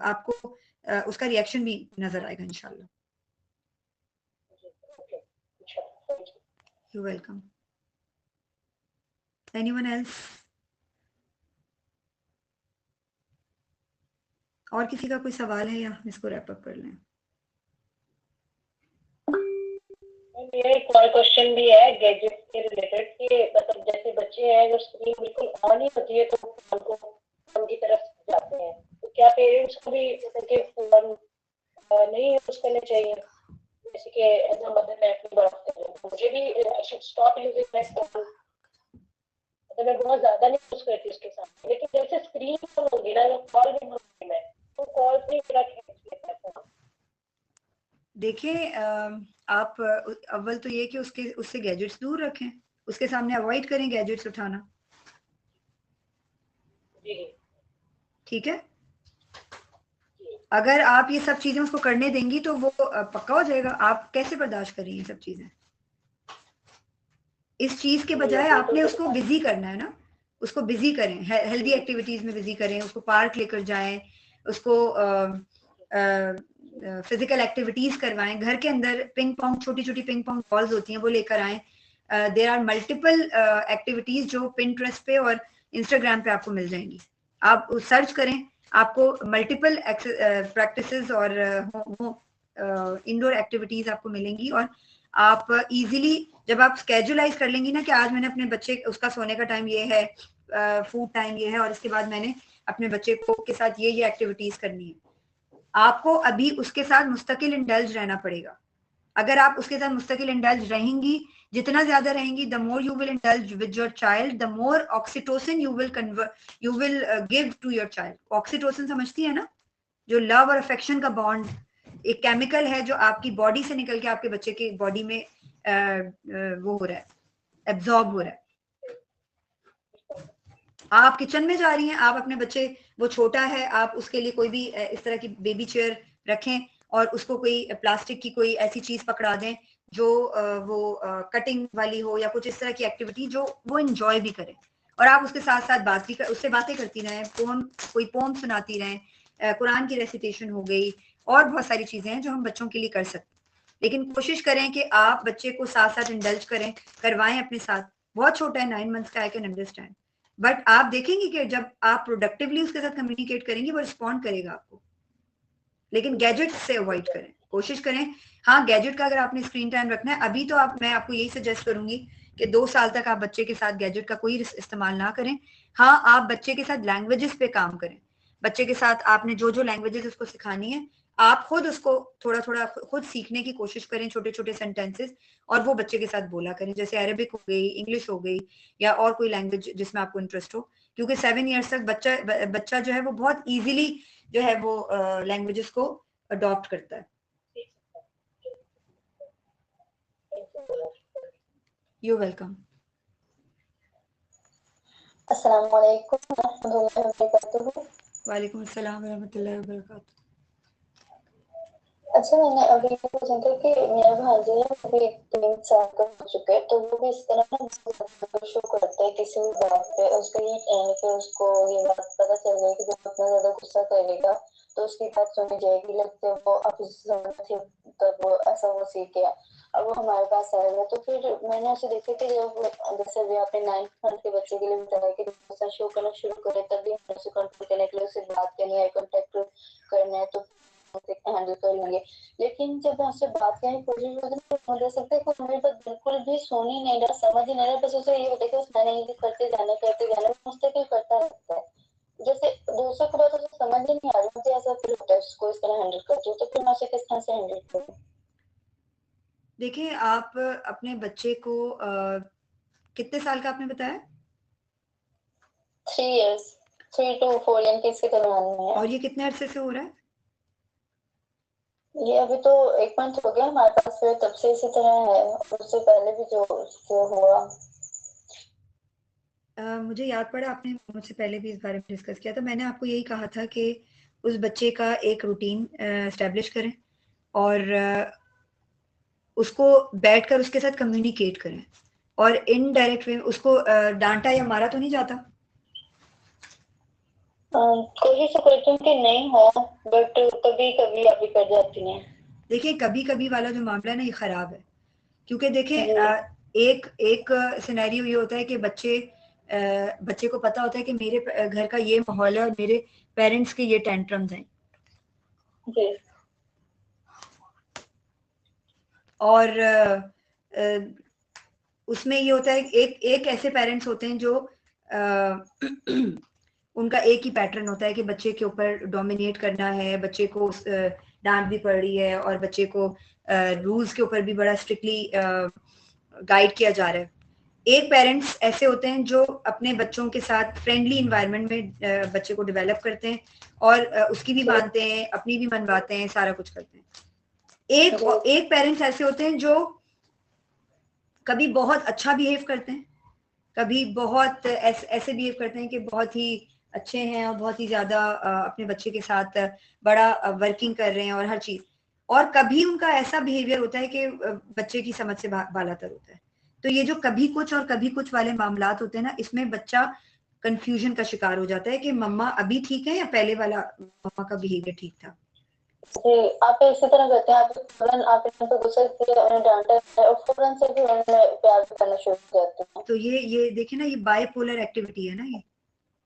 आपको उसका रिएक्शन भी नजर आएगा इंशाल्लाह। जी, ओके, अच्छा, thank you. You welcome. Anyone else? और किसी का कोई सवाल है या इसको रैप अप कर लें? मेरा एक और क्वेश्चन भी है गैजेट के रिलेटेड कि मतलब जैसे बच्चे हैं जो स्क्रीन बिल्कुल ऑन ही होती है तो फोन को फोन की तरफ जाते हैं, तो क्या पेरेंट्स को भी मतलब कि फोन नहीं यूज करने चाहिए? जैसे कि एज अ मदर मैं अपनी बात कर रही हूँ, मुझे भी I should stop using my phone, मतलब मैं बहुत ज्यादा नहीं यूज करती उसके साथ, लेकिन जैसे स्क्रीन ऑन होगी ना, कॉल भी होगी मैं, तो कॉल नहीं मेरा खींच लेता है फोन। देखिए, आप अव्वल तो ये कि उसके उससे गैजेट्स दूर रखें, उसके सामने अवॉइड करें गैजेट्स उठाना। जी जी ठीक है, जी अगर आप ये सब चीजें उसको करने देंगी तो वो पक्का हो जाएगा। आप कैसे बर्दाश्त करें ये सब चीजें? इस चीज के जी, बजाय अभी तो आपने फिर उसको बिजी करना है ना, उसको बिजी करें, हेल्दी जी एक्टिविटीज में बिजी करें, उसको पार्क लेकर जाएं, उसको फिजिकल एक्टिविटीज करवाएं, घर के अंदर पिंग पोंग, छोटी छोटी पिंग पोंग बॉल्स होती हैं, वो लेकर आएं। देर आर मल्टीपल एक्टिविटीज जो पिंटरेस्ट पे और इंस्टाग्राम पे आपको मिल जाएंगी। आप सर्च करें, आपको मल्टीपल प्रैक्टिसेस और इंडोर एक्टिविटीज आपको मिलेंगी, और आप इजीली जब आप स्केजुलाइज कर लेंगी ना कि आज मैंने अपने बच्चे, उसका सोने का टाइम ये है, फूड टाइम ये है, और इसके बाद मैंने अपने बच्चे को के साथ ये एक्टिविटीज करनी है, आपको अभी उसके साथ मुस्तकिल इंडल्ज रहना पड़ेगा। अगर आप उसके साथ मुस्तकिल इंडल्ज रहेंगी, जितना ज्यादा रहेंगी, the more you will indulge with your child, the more oxytocin you will give to your child. Oxytocin समझती है ना, जो लव और अफेक्शन का बॉन्ड, एक केमिकल है जो आपकी बॉडी से निकल के आपके बच्चे की बॉडी में वो हो रहा है, एब्जॉर्ब हो रहा है। आप किचन में जा रही हैं, आप अपने बच्चे, वो छोटा है, आप उसके लिए कोई भी इस तरह की बेबी चेयर रखें, और उसको कोई प्लास्टिक की कोई ऐसी चीज पकड़ा दें जो वो कटिंग वाली हो, या कुछ इस तरह की एक्टिविटी जो वो इंजॉय भी करे, और आप उसके साथ साथ बात भी उससे बातें करती रहें, कोई पोम सुनाती रहें, कुरान की रेसिटेशन हो गई, और बहुत सारी चीजें हैं जो हम बच्चों के लिए कर सकते हैं। लेकिन कोशिश करें कि आप बच्चे को साथ साथ इंडल्ज करें, करवाएं अपने साथ। बहुत छोटा है, 9 मंथ्स का, आई कैन अंडरस्टैंड, बट आप देखेंगे कि जब आप प्रोडक्टिवली उसके साथ कम्युनिकेट करेंगे वो रिस्पॉन्ड करेगा आपको। लेकिन गैजेट से अवॉइड करें, कोशिश करें। हाँ, गैजेट का अगर आपने स्क्रीन टाइम रखना है अभी तो मैं आपको यही सजेस्ट करूंगी कि 2 साल तक आप बच्चे के साथ गैजेट का कोई इस्तेमाल ना करें। हाँ, आप बच्चे के साथ लैंग्वेजेस पे काम करें। बच्चे के साथ आपने जो जो लैंग्वेजेस उसको सिखानी है, आप खुद उसको थोड़ा थोड़ा खुद सीखने की कोशिश करें, छोटे छोटे सेंटेंसेस, और वो बच्चे के साथ बोला करें। जैसे अरेबिक हो गई, इंग्लिश हो गई, या और कोई लैंग्वेज जिसमें आपको इंटरेस्ट हो। क्योंकि 7 ईयर्स तक बच्चा जो है वो बहुत इजीली जो है वो लैंग्वेजेस को अडॉप्ट करता है। You welcome. अस्सलाम वालेकुम रहमतुल्लाहि व बरकातुहू। वालेकुम अस्सलाम रहमतुल्लाहि व बरकातुहू। अच्छा, मैंने अभी ये पूछा था कि मेरा भांजा है, अभी 3 साल का हो चुका है, तो वो भी इस तरह ना शो करता है किसी भी बात पे। उसका ये कहने कि उसको ये बात पता चल गई कि जब अपना ज्यादा गुस्सा करेगा तो उसकी बात सुनी जाएगी, लगता है वो अब थी तब वो ऐसा वो सीख गया। अब वो हमारे पास आएगा तो फिर मैंने उसे देखा कि जब जैसे अभी आपने 9th मंथ के बच्चे के लिए बताया कि गुस्सा शो करना शुरू करे तभी हम उसे कंट्रोल करने के लिए उसे बात करनी है, कॉन्टेक्ट करना है, तो हैंडल कर लेंगे। लेकिन जब उससे बात करने की कोशिश होती है तो मुझे सकता है कि मेरी बात बिल्कुल भी सुन ही नहीं रहा, समझ ही नहीं रहा, बस उसे ये होता है कि मैंने ये करते जाना मुझसे करता रहता है। जैसे दूसरों की बात उसे समझ ही नहीं आ रही, मुझे ऐसा फील होता है उसको इस तरह हैंडल करती हूँ, तो फिर मैं उसे किस तरह से हैंडल करूँ? देखिए, आप अपने बच्चे को कितने साल का आपने बताया? 3 years, 3 to 4 यानी कि इसके दरमियान में है। और ये कितने अरसे से हो रहा है? ये अभी तो 1 मंथ हो गया हमारे पास, फिर तब से इसी तरह है, उससे पहले भी जो हुआ। मुझे याद पड़ा आपने मुझसे पहले भी इस बारे में डिस्कस किया था। मैंने आपको यही कहा था कि उस बच्चे का एक रूटीन एस्टेब्लिश करें, और उसको बैठकर उसके साथ कम्युनिकेट करें, और इनडायरेक्ट वे उसको डांटा या मारा तो नहीं जाता? कोशिश तो करती हूँ कि नहीं हो, बट कभी कभी आप भी कर जाती हैं। देखिए, कभी कभी वाला जो मामला है ना, ये खराब है। क्योंकि देखें, जी एक एक सिनेरियो ये होता है कि बच्चे को पता होता है कि मेरे घर का ये माहौल है और मेरे पेरेंट्स के ये टेंट्रम्स हैं। जी और उसमें ये होता है, एक एक ऐसे पेरेंट्स होते हैं जो उनका एक ही पैटर्न होता है कि बच्चे के ऊपर डोमिनेट करना है, बच्चे को डांट भी पड़ रही है, और बच्चे को रूल्स के ऊपर भी बड़ा स्ट्रिक्टली गाइड किया जा रहा है। एक पेरेंट्स ऐसे होते हैं जो अपने बच्चों के साथ फ्रेंडली इन्वायरमेंट में बच्चे को डेवलप करते हैं, और उसकी भी मानते हैं, अपनी भी मनवाते हैं, सारा कुछ करते हैं। एक पेरेंट्स ऐसे होते हैं जो कभी बहुत अच्छा बिहेव करते हैं, कभी बहुत ऐसे बिहेव करते हैं कि बहुत ही अच्छे हैं और बहुत ही ज्यादा अपने बच्चे के साथ बड़ा वर्किंग कर रहे हैं और हर चीज। और कभी उनका ऐसा बिहेवियर होता है कि बच्चे की समझ से बालातर होता है। तो ये जो कभी कुछ और कभी कुछ वाले मामलात होते हैं ना, इसमें बच्चा कंफ्यूजन का शिकार हो जाता है कि मम्मा अभी ठीक है या पहले वाला मम्मा का बिहेवियर ठीक था। जी, आप इसी तरह करते हैं, आप फौरन आप इन पे गुस्सा किए, उन्हें डांटा है और फौरन से भी उन्हें प्यार भी करना शुरू कर देते हैं। तो ये देखिए ना, ये बायपोलर एक्टिविटी है ना।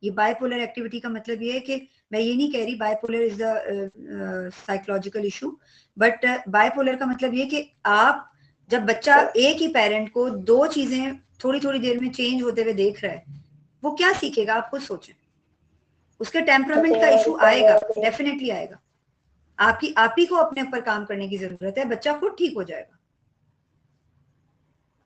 ये बायपोलर एक्टिविटी का मतलब ये है कि मैं ये नहीं कह रही bipolar is the psychological issue, but bipolar का मतलब ये कि आप जब बच्चा एक ही पेरेंट को दो चीजें थोड़ी थोड़ी देर में चेंज होते हुए देख रहा है, वो क्या सीखेगा? आप खुद सोचें। उसके टेम्परामेंट का इशू आएगा, डेफिनेटली आएगा। आप ही को अपने ऊपर काम करने की जरूरत है, बच्चा खुद ठीक हो जाएगा।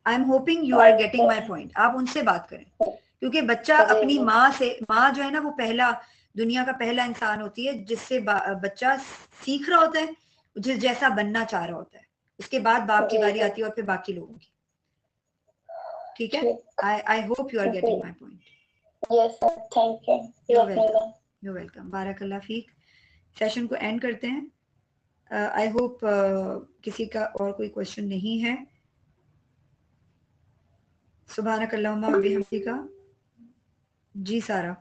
I am hoping you are getting my point. आप उनसे बात करें, क्योंकि बच्चा अपनी माँ जो है ना, वो पहला दुनिया का पहला इंसान होती है जिससे बच्चा सीख रहा होता है, जिस जैसा बनना चाह रहा होता है। उसके बाद बाप की बारी आती है और फिर बाकी लोगों की। ठीक है? I hope you are getting my point. Yes sir, thank you. You welcome, you welcome. बारकल्ला फीक। सेशन को एंड करते हैं। आई होप किसी का और कोई क्वेश्चन नहीं है। सुभानक अल्लाहुम्मा व बिहम्दिका। जी सारा।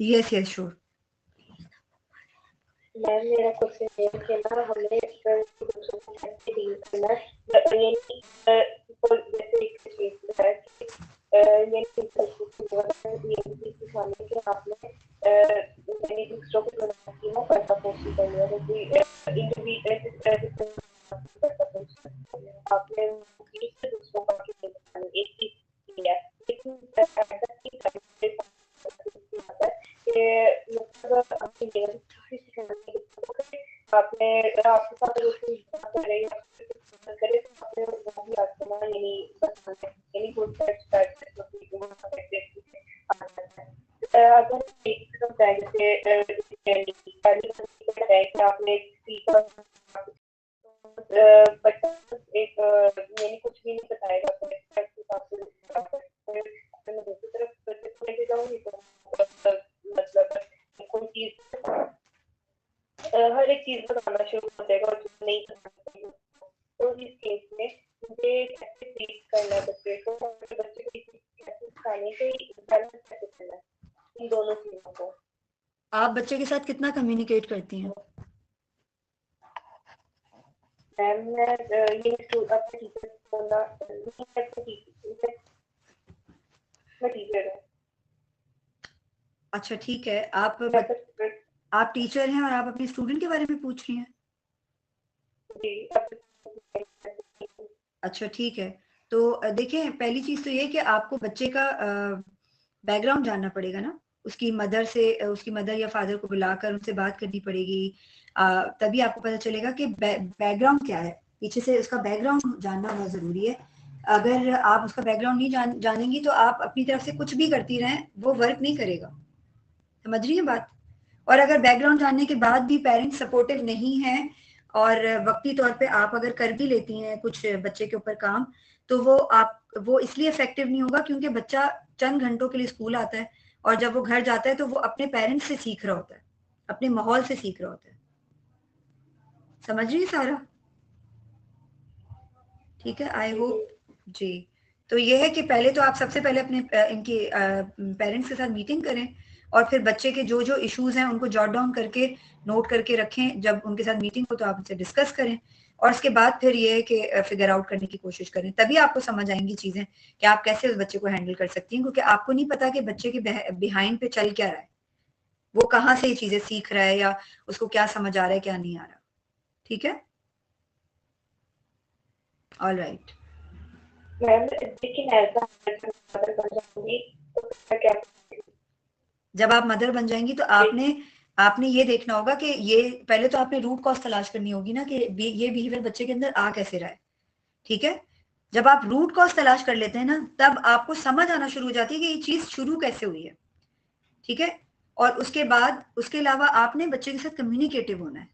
Yes yes sure. मैम मेरा क्वेश्चन ये है कि ना हमें दूसरों को कैसे डील करना है, ये जैसे एक चीज है कि ये चीज सिखाने के आपने मैंने दूसरों को बनाती हूँ पैसा पोस्ट करनी है, जैसे इंडिविजुअल आपने दूसरों को एक चीज है, लेकिन आपने आपके साथ करे आपने वो भी आसमा यानी यानी गुड अगर एक जैसे आपने बच्चा एक यानी कुछ भी नहीं बताएगा दूसरी तरफ लेके जाऊंगी तो मतलब कोई चीज हर एक चीज बताना शुरू कर देगा और जो नहीं करना तो इस केस में मुझे कैसे ट्रीट करना है बच्चे को और बच्चे को कैसे सिखाने से बैलेंस कैसे करना है इन दोनों चीजों को। आप बच्चे के साथ कितना कम्युनिकेट करती हैं? मैम मैं ये अपने टीचर को ना मैं टीचर हूँ। अच्छा ठीक है, आप टीचर हैं और आप अपने स्टूडेंट के बारे में पूछ रही हैं? अच्छा ठीक है, तो देखिए पहली चीज तो ये कि आपको बच्चे का बैकग्राउंड जानना पड़ेगा ना, उसकी मदर से, उसकी मदर या फादर को बुलाकर उनसे बात करनी पड़ेगी, तभी आपको पता चलेगा कि बैकग्राउंड क्या है, पीछे से उसका बैकग्राउंड जानना बहुत जरूरी है। अगर आप उसका बैकग्राउंड नहीं जानेंगी तो आप अपनी तरफ से कुछ भी करती रहें, वो वर्क नहीं करेगा। समझ रही है बात? और अगर बैकग्राउंड जानने के बाद भी पेरेंट्स सपोर्टिव नहीं है और वक्ती तौर पे आप अगर कर भी लेती हैं कुछ बच्चे के ऊपर काम, तो वो इसलिए इफेक्टिव नहीं होगा क्योंकि बच्चा चंद घंटों के लिए स्कूल आता है और जब वो घर जाता है तो वो अपने पेरेंट्स से सीख रहा होता है, अपने माहौल से सीख रहा होता है। समझ रही है सारा? ठीक है, आई होप जी। तो ये है कि पहले तो आप सबसे पहले अपने इनके पेरेंट्स के साथ मीटिंग करें और फिर बच्चे के जो जो इश्यूज हैं उनको जॉट डाउन करके नोट करके रखें। जब उनके साथ मीटिंग हो तो आप उनसे डिस्कस करें और उसके बाद फिर ये है कि फिगर आउट करने की कोशिश करें, तभी आपको समझ आएंगी चीजें कि आप कैसे उस बच्चे को हैंडल कर सकती हैं, क्योंकि आपको नहीं पता कि बच्चे के बिहाइंड पे चल क्या रहा है, वो कहाँ से ये चीजें सीख रहा है या उसको क्या समझ आ रहा है क्या नहीं आ रहा। ठीक है, ऑल राइट। मैम लेकिन ऐसा तो क्या जब आप मदर बन जाएंगी तो आपने ये देखना होगा कि ये पहले तो आपने रूट कॉज तलाश करनी होगी ना कि ये बिहेवियर बच्चे के अंदर आ कैसे रहा है। ठीक है, जब आप रूट कॉज तलाश कर लेते हैं ना तब आपको समझ आना शुरू हो जाती है कि ये चीज शुरू कैसे हुई है। ठीक है, और उसके बाद उसके अलावा आपने बच्चे के साथ कम्युनिकेटिव होना है,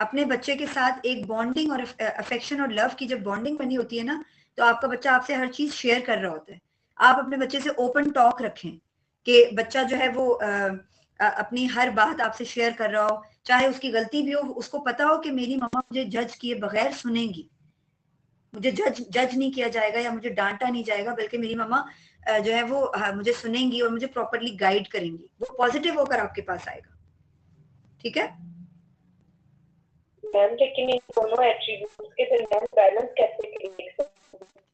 अपने बच्चे के साथ एक बॉन्डिंग और अफेक्शन और लव की जब बॉन्डिंग बनी होती है ना तो आपका बच्चा आपसे हर चीज शेयर कर रहा होता है। आप अपने बच्चे से ओपन टॉक रखें कि बच्चा जो है वो अपनी हर बात आपसे शेयर कर रहा हो, चाहे उसकी गलती भी हो, उसको पता हो कि मेरी मम्मा मुझे जज किए बगैर सुनेंगी, मुझे जज नहीं किया जाएगा या मुझे डांटा नहीं जाएगा, बल्कि मेरी मम्मा जो है वो मुझे सुनेंगी और मुझे प्रॉपरली गाइड करेंगी, वो पॉजिटिव होकर आपके पास आएगा। ठीक है, मैम लेकिन इन दोनों एट्रीब्यूट्स के दरमियान बैलेंस कैसे क्रिएट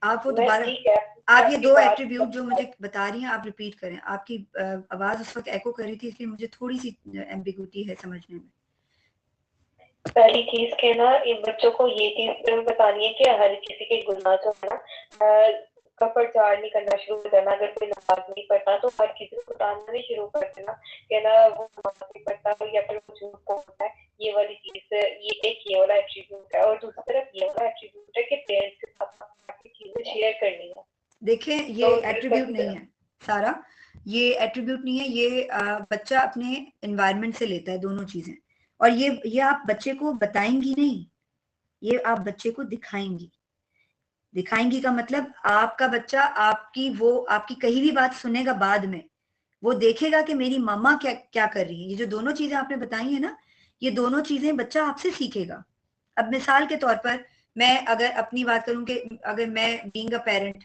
आप वो मैं दोबारा, ठीक है आप ये आपकी दो बात एट्रीब्यूट जो मुझे बता रही हैं आप रिपीट करें, आपकी आवाज उस वक्त एको कर रही थी इसलिए मुझे थोड़ी सी एम्बिग्यूटी है समझने में। पहली चीज के ना इन बच्चों को ये चीज बतानी है कि हर किसी के गुनाह जो है ना का प्रचार नहीं करना शुरू कर देना। अगर कोई नमाज नहीं पढ़ता तो हर किसी को बताना नहीं शुरू कर देना कि ना वो नमाज नहीं पढ़ता या फिर कुछ होता है। ये वाली चीज ये एक ये वाला एट्रीब्यूट है और दूसरी तरफ ये वाला एट्रीब्यूट है कि पेरेंट्स के साथ चीजें शेयर करनी है। देखें ये तो एट्रीब्यूट नहीं है सारा, ये एट्रीब्यूट नहीं है, ये बच्चा अपने एनवायरनमेंट से लेता है दोनों चीजें, और ये आप बच्चे को बताएंगी नहीं, ये आप बच्चे को दिखाएंगी। दिखाएंगी का मतलब आपका बच्चा आपकी कही भी बात सुनेगा बाद में, वो देखेगा कि मेरी मम्मा क्या क्या कर रही है। ये जो दोनों चीजें आपने बताई है ना, ये दोनों चीजें बच्चा आपसे सीखेगा। अब मिसाल के तौर पर मैं अगर अपनी बात करूं कि अगर मैं बीइंग अ पेरेंट,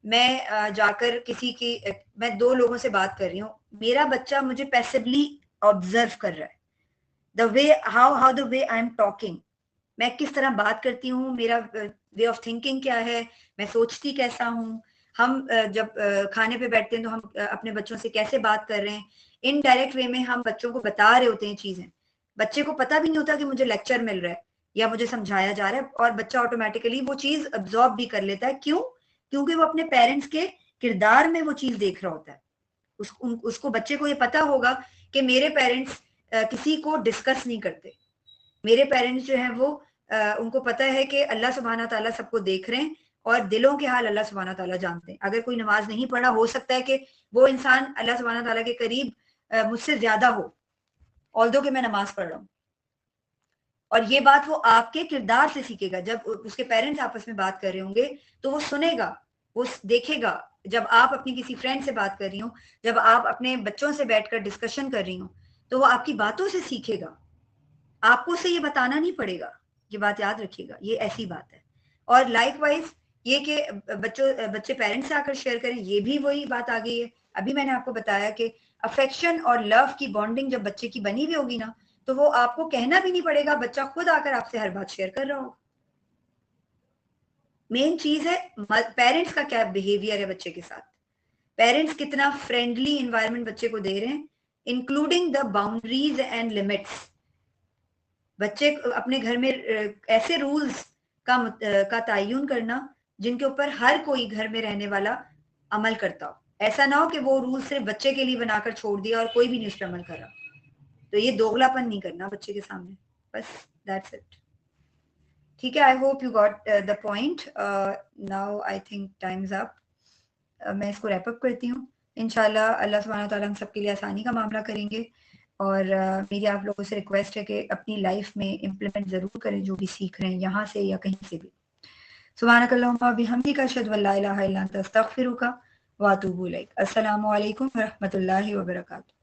मैं जाकर मैं दो लोगों से बात कर रही हूँ, मेरा बच्चा मुझे पैसिवली ऑब्जर्व कर रहा है, the way how the way I am talking, मैं किस तरह बात करती हूँ, मेरा वे ऑफ थिंकिंग क्या है, मैं सोचती कैसा हूँ। हम जब खाने पे बैठते हैं तो हम अपने बच्चों से कैसे बात कर रहे हैं, इनडायरेक्ट वे में हम बच्चों को बता रहे होते हैं चीजें। बच्चे को पता भी नहीं होता कि मुझे लेक्चर मिल रहा है या मुझे समझाया जा रहा है, और बच्चा ऑटोमेटिकली वो चीज अब्जॉर्ब भी कर लेता है। क्यों? क्योंकि वो अपने पेरेंट्स के किरदार में वो चीज देख रहा होता है। उसको बच्चे को ये पता होगा कि मेरे पेरेंट्स किसी को डिस्कस नहीं करते, मेरे पेरेंट्स जो है वो उनको पता है कि अल्लाह सुब्हाना ताला सबको देख रहे हैं और दिलों के हाल अल्लाह सुब्हाना ताला जानते हैं। अगर कोई नमाज नहीं पढ़ा, हो सकता है कि वो इंसान अल्लाह सुब्हाना ताला के करीब मुझसे ज्यादा हो, ऑल्दो कि मैं नमाज पढ़ रहा हूँ। और ये बात वो आपके किरदार से सीखेगा। जब उसके पेरेंट्स आपस में बात कर रहे होंगे तो वो सुनेगा, वो देखेगा। जब आप अपनी किसी फ्रेंड से बात कर रही हो, जब आप अपने बच्चों से बैठकर डिस्कशन कर रही हो, तो वो आपकी बातों से सीखेगा, आपको उसे ये बताना नहीं पड़ेगा। ये बात याद रखिएगा, ये ऐसी बात है। और लाइकवाइज ये कि बच्चे पेरेंट्स से आकर शेयर करें, ये भी वही बात आ गई है। अभी मैंने आपको बताया कि अफेक्शन और लव की बॉन्डिंग जब बच्चे की बनी हुई होगी ना, तो वो आपको कहना भी नहीं पड़ेगा, बच्चा खुद आकर आपसे हर बात शेयर कर रहा होगा। मेन चीज है पेरेंट्स का क्या बिहेवियर है बच्चे के साथ, पेरेंट्स कितना फ्रेंडली एनवायरनमेंट बच्चे को दे रहे हैं, including the boundaries and limits. बच्चे अपने घर में ऐसे रूल्स का तयन करना जिनके ऊपर हर कोई घर में रहने वाला अमल करता हो। ऐसा ना हो कि वो रूल सिर्फ बच्चे के लिए बनाकर छोड़ दिया और कोई भी नहीं उस पर अमल कर रहा। तो ये दोगलापन नहीं करना बच्चे के सामने, बस दैट्स इट। ठीक है, I hope you got the point. Now I think times up. मैं इसको रैप अप करती हूँ। इंशाल्लाह अल्लाह सुब्हानहू तआला हम सबके लिए आसानी का मामला करेंगे। और मेरी आप लोगों से रिक्वेस्ट है कि अपनी लाइफ में इम्प्लीमेंट जरूर करें जो भी सीख रहे हैं यहाँ से या कहीं से भी। सुब्हानकल्लाहुम्मा बिहम्दिका अशहदु अल्ला इलाहा इल्ला अंता अस्तगफिरुका व अतूबु इलैक। अस्सलामु अलैकुम व रहमतुल्लाहि व बरकातुहू।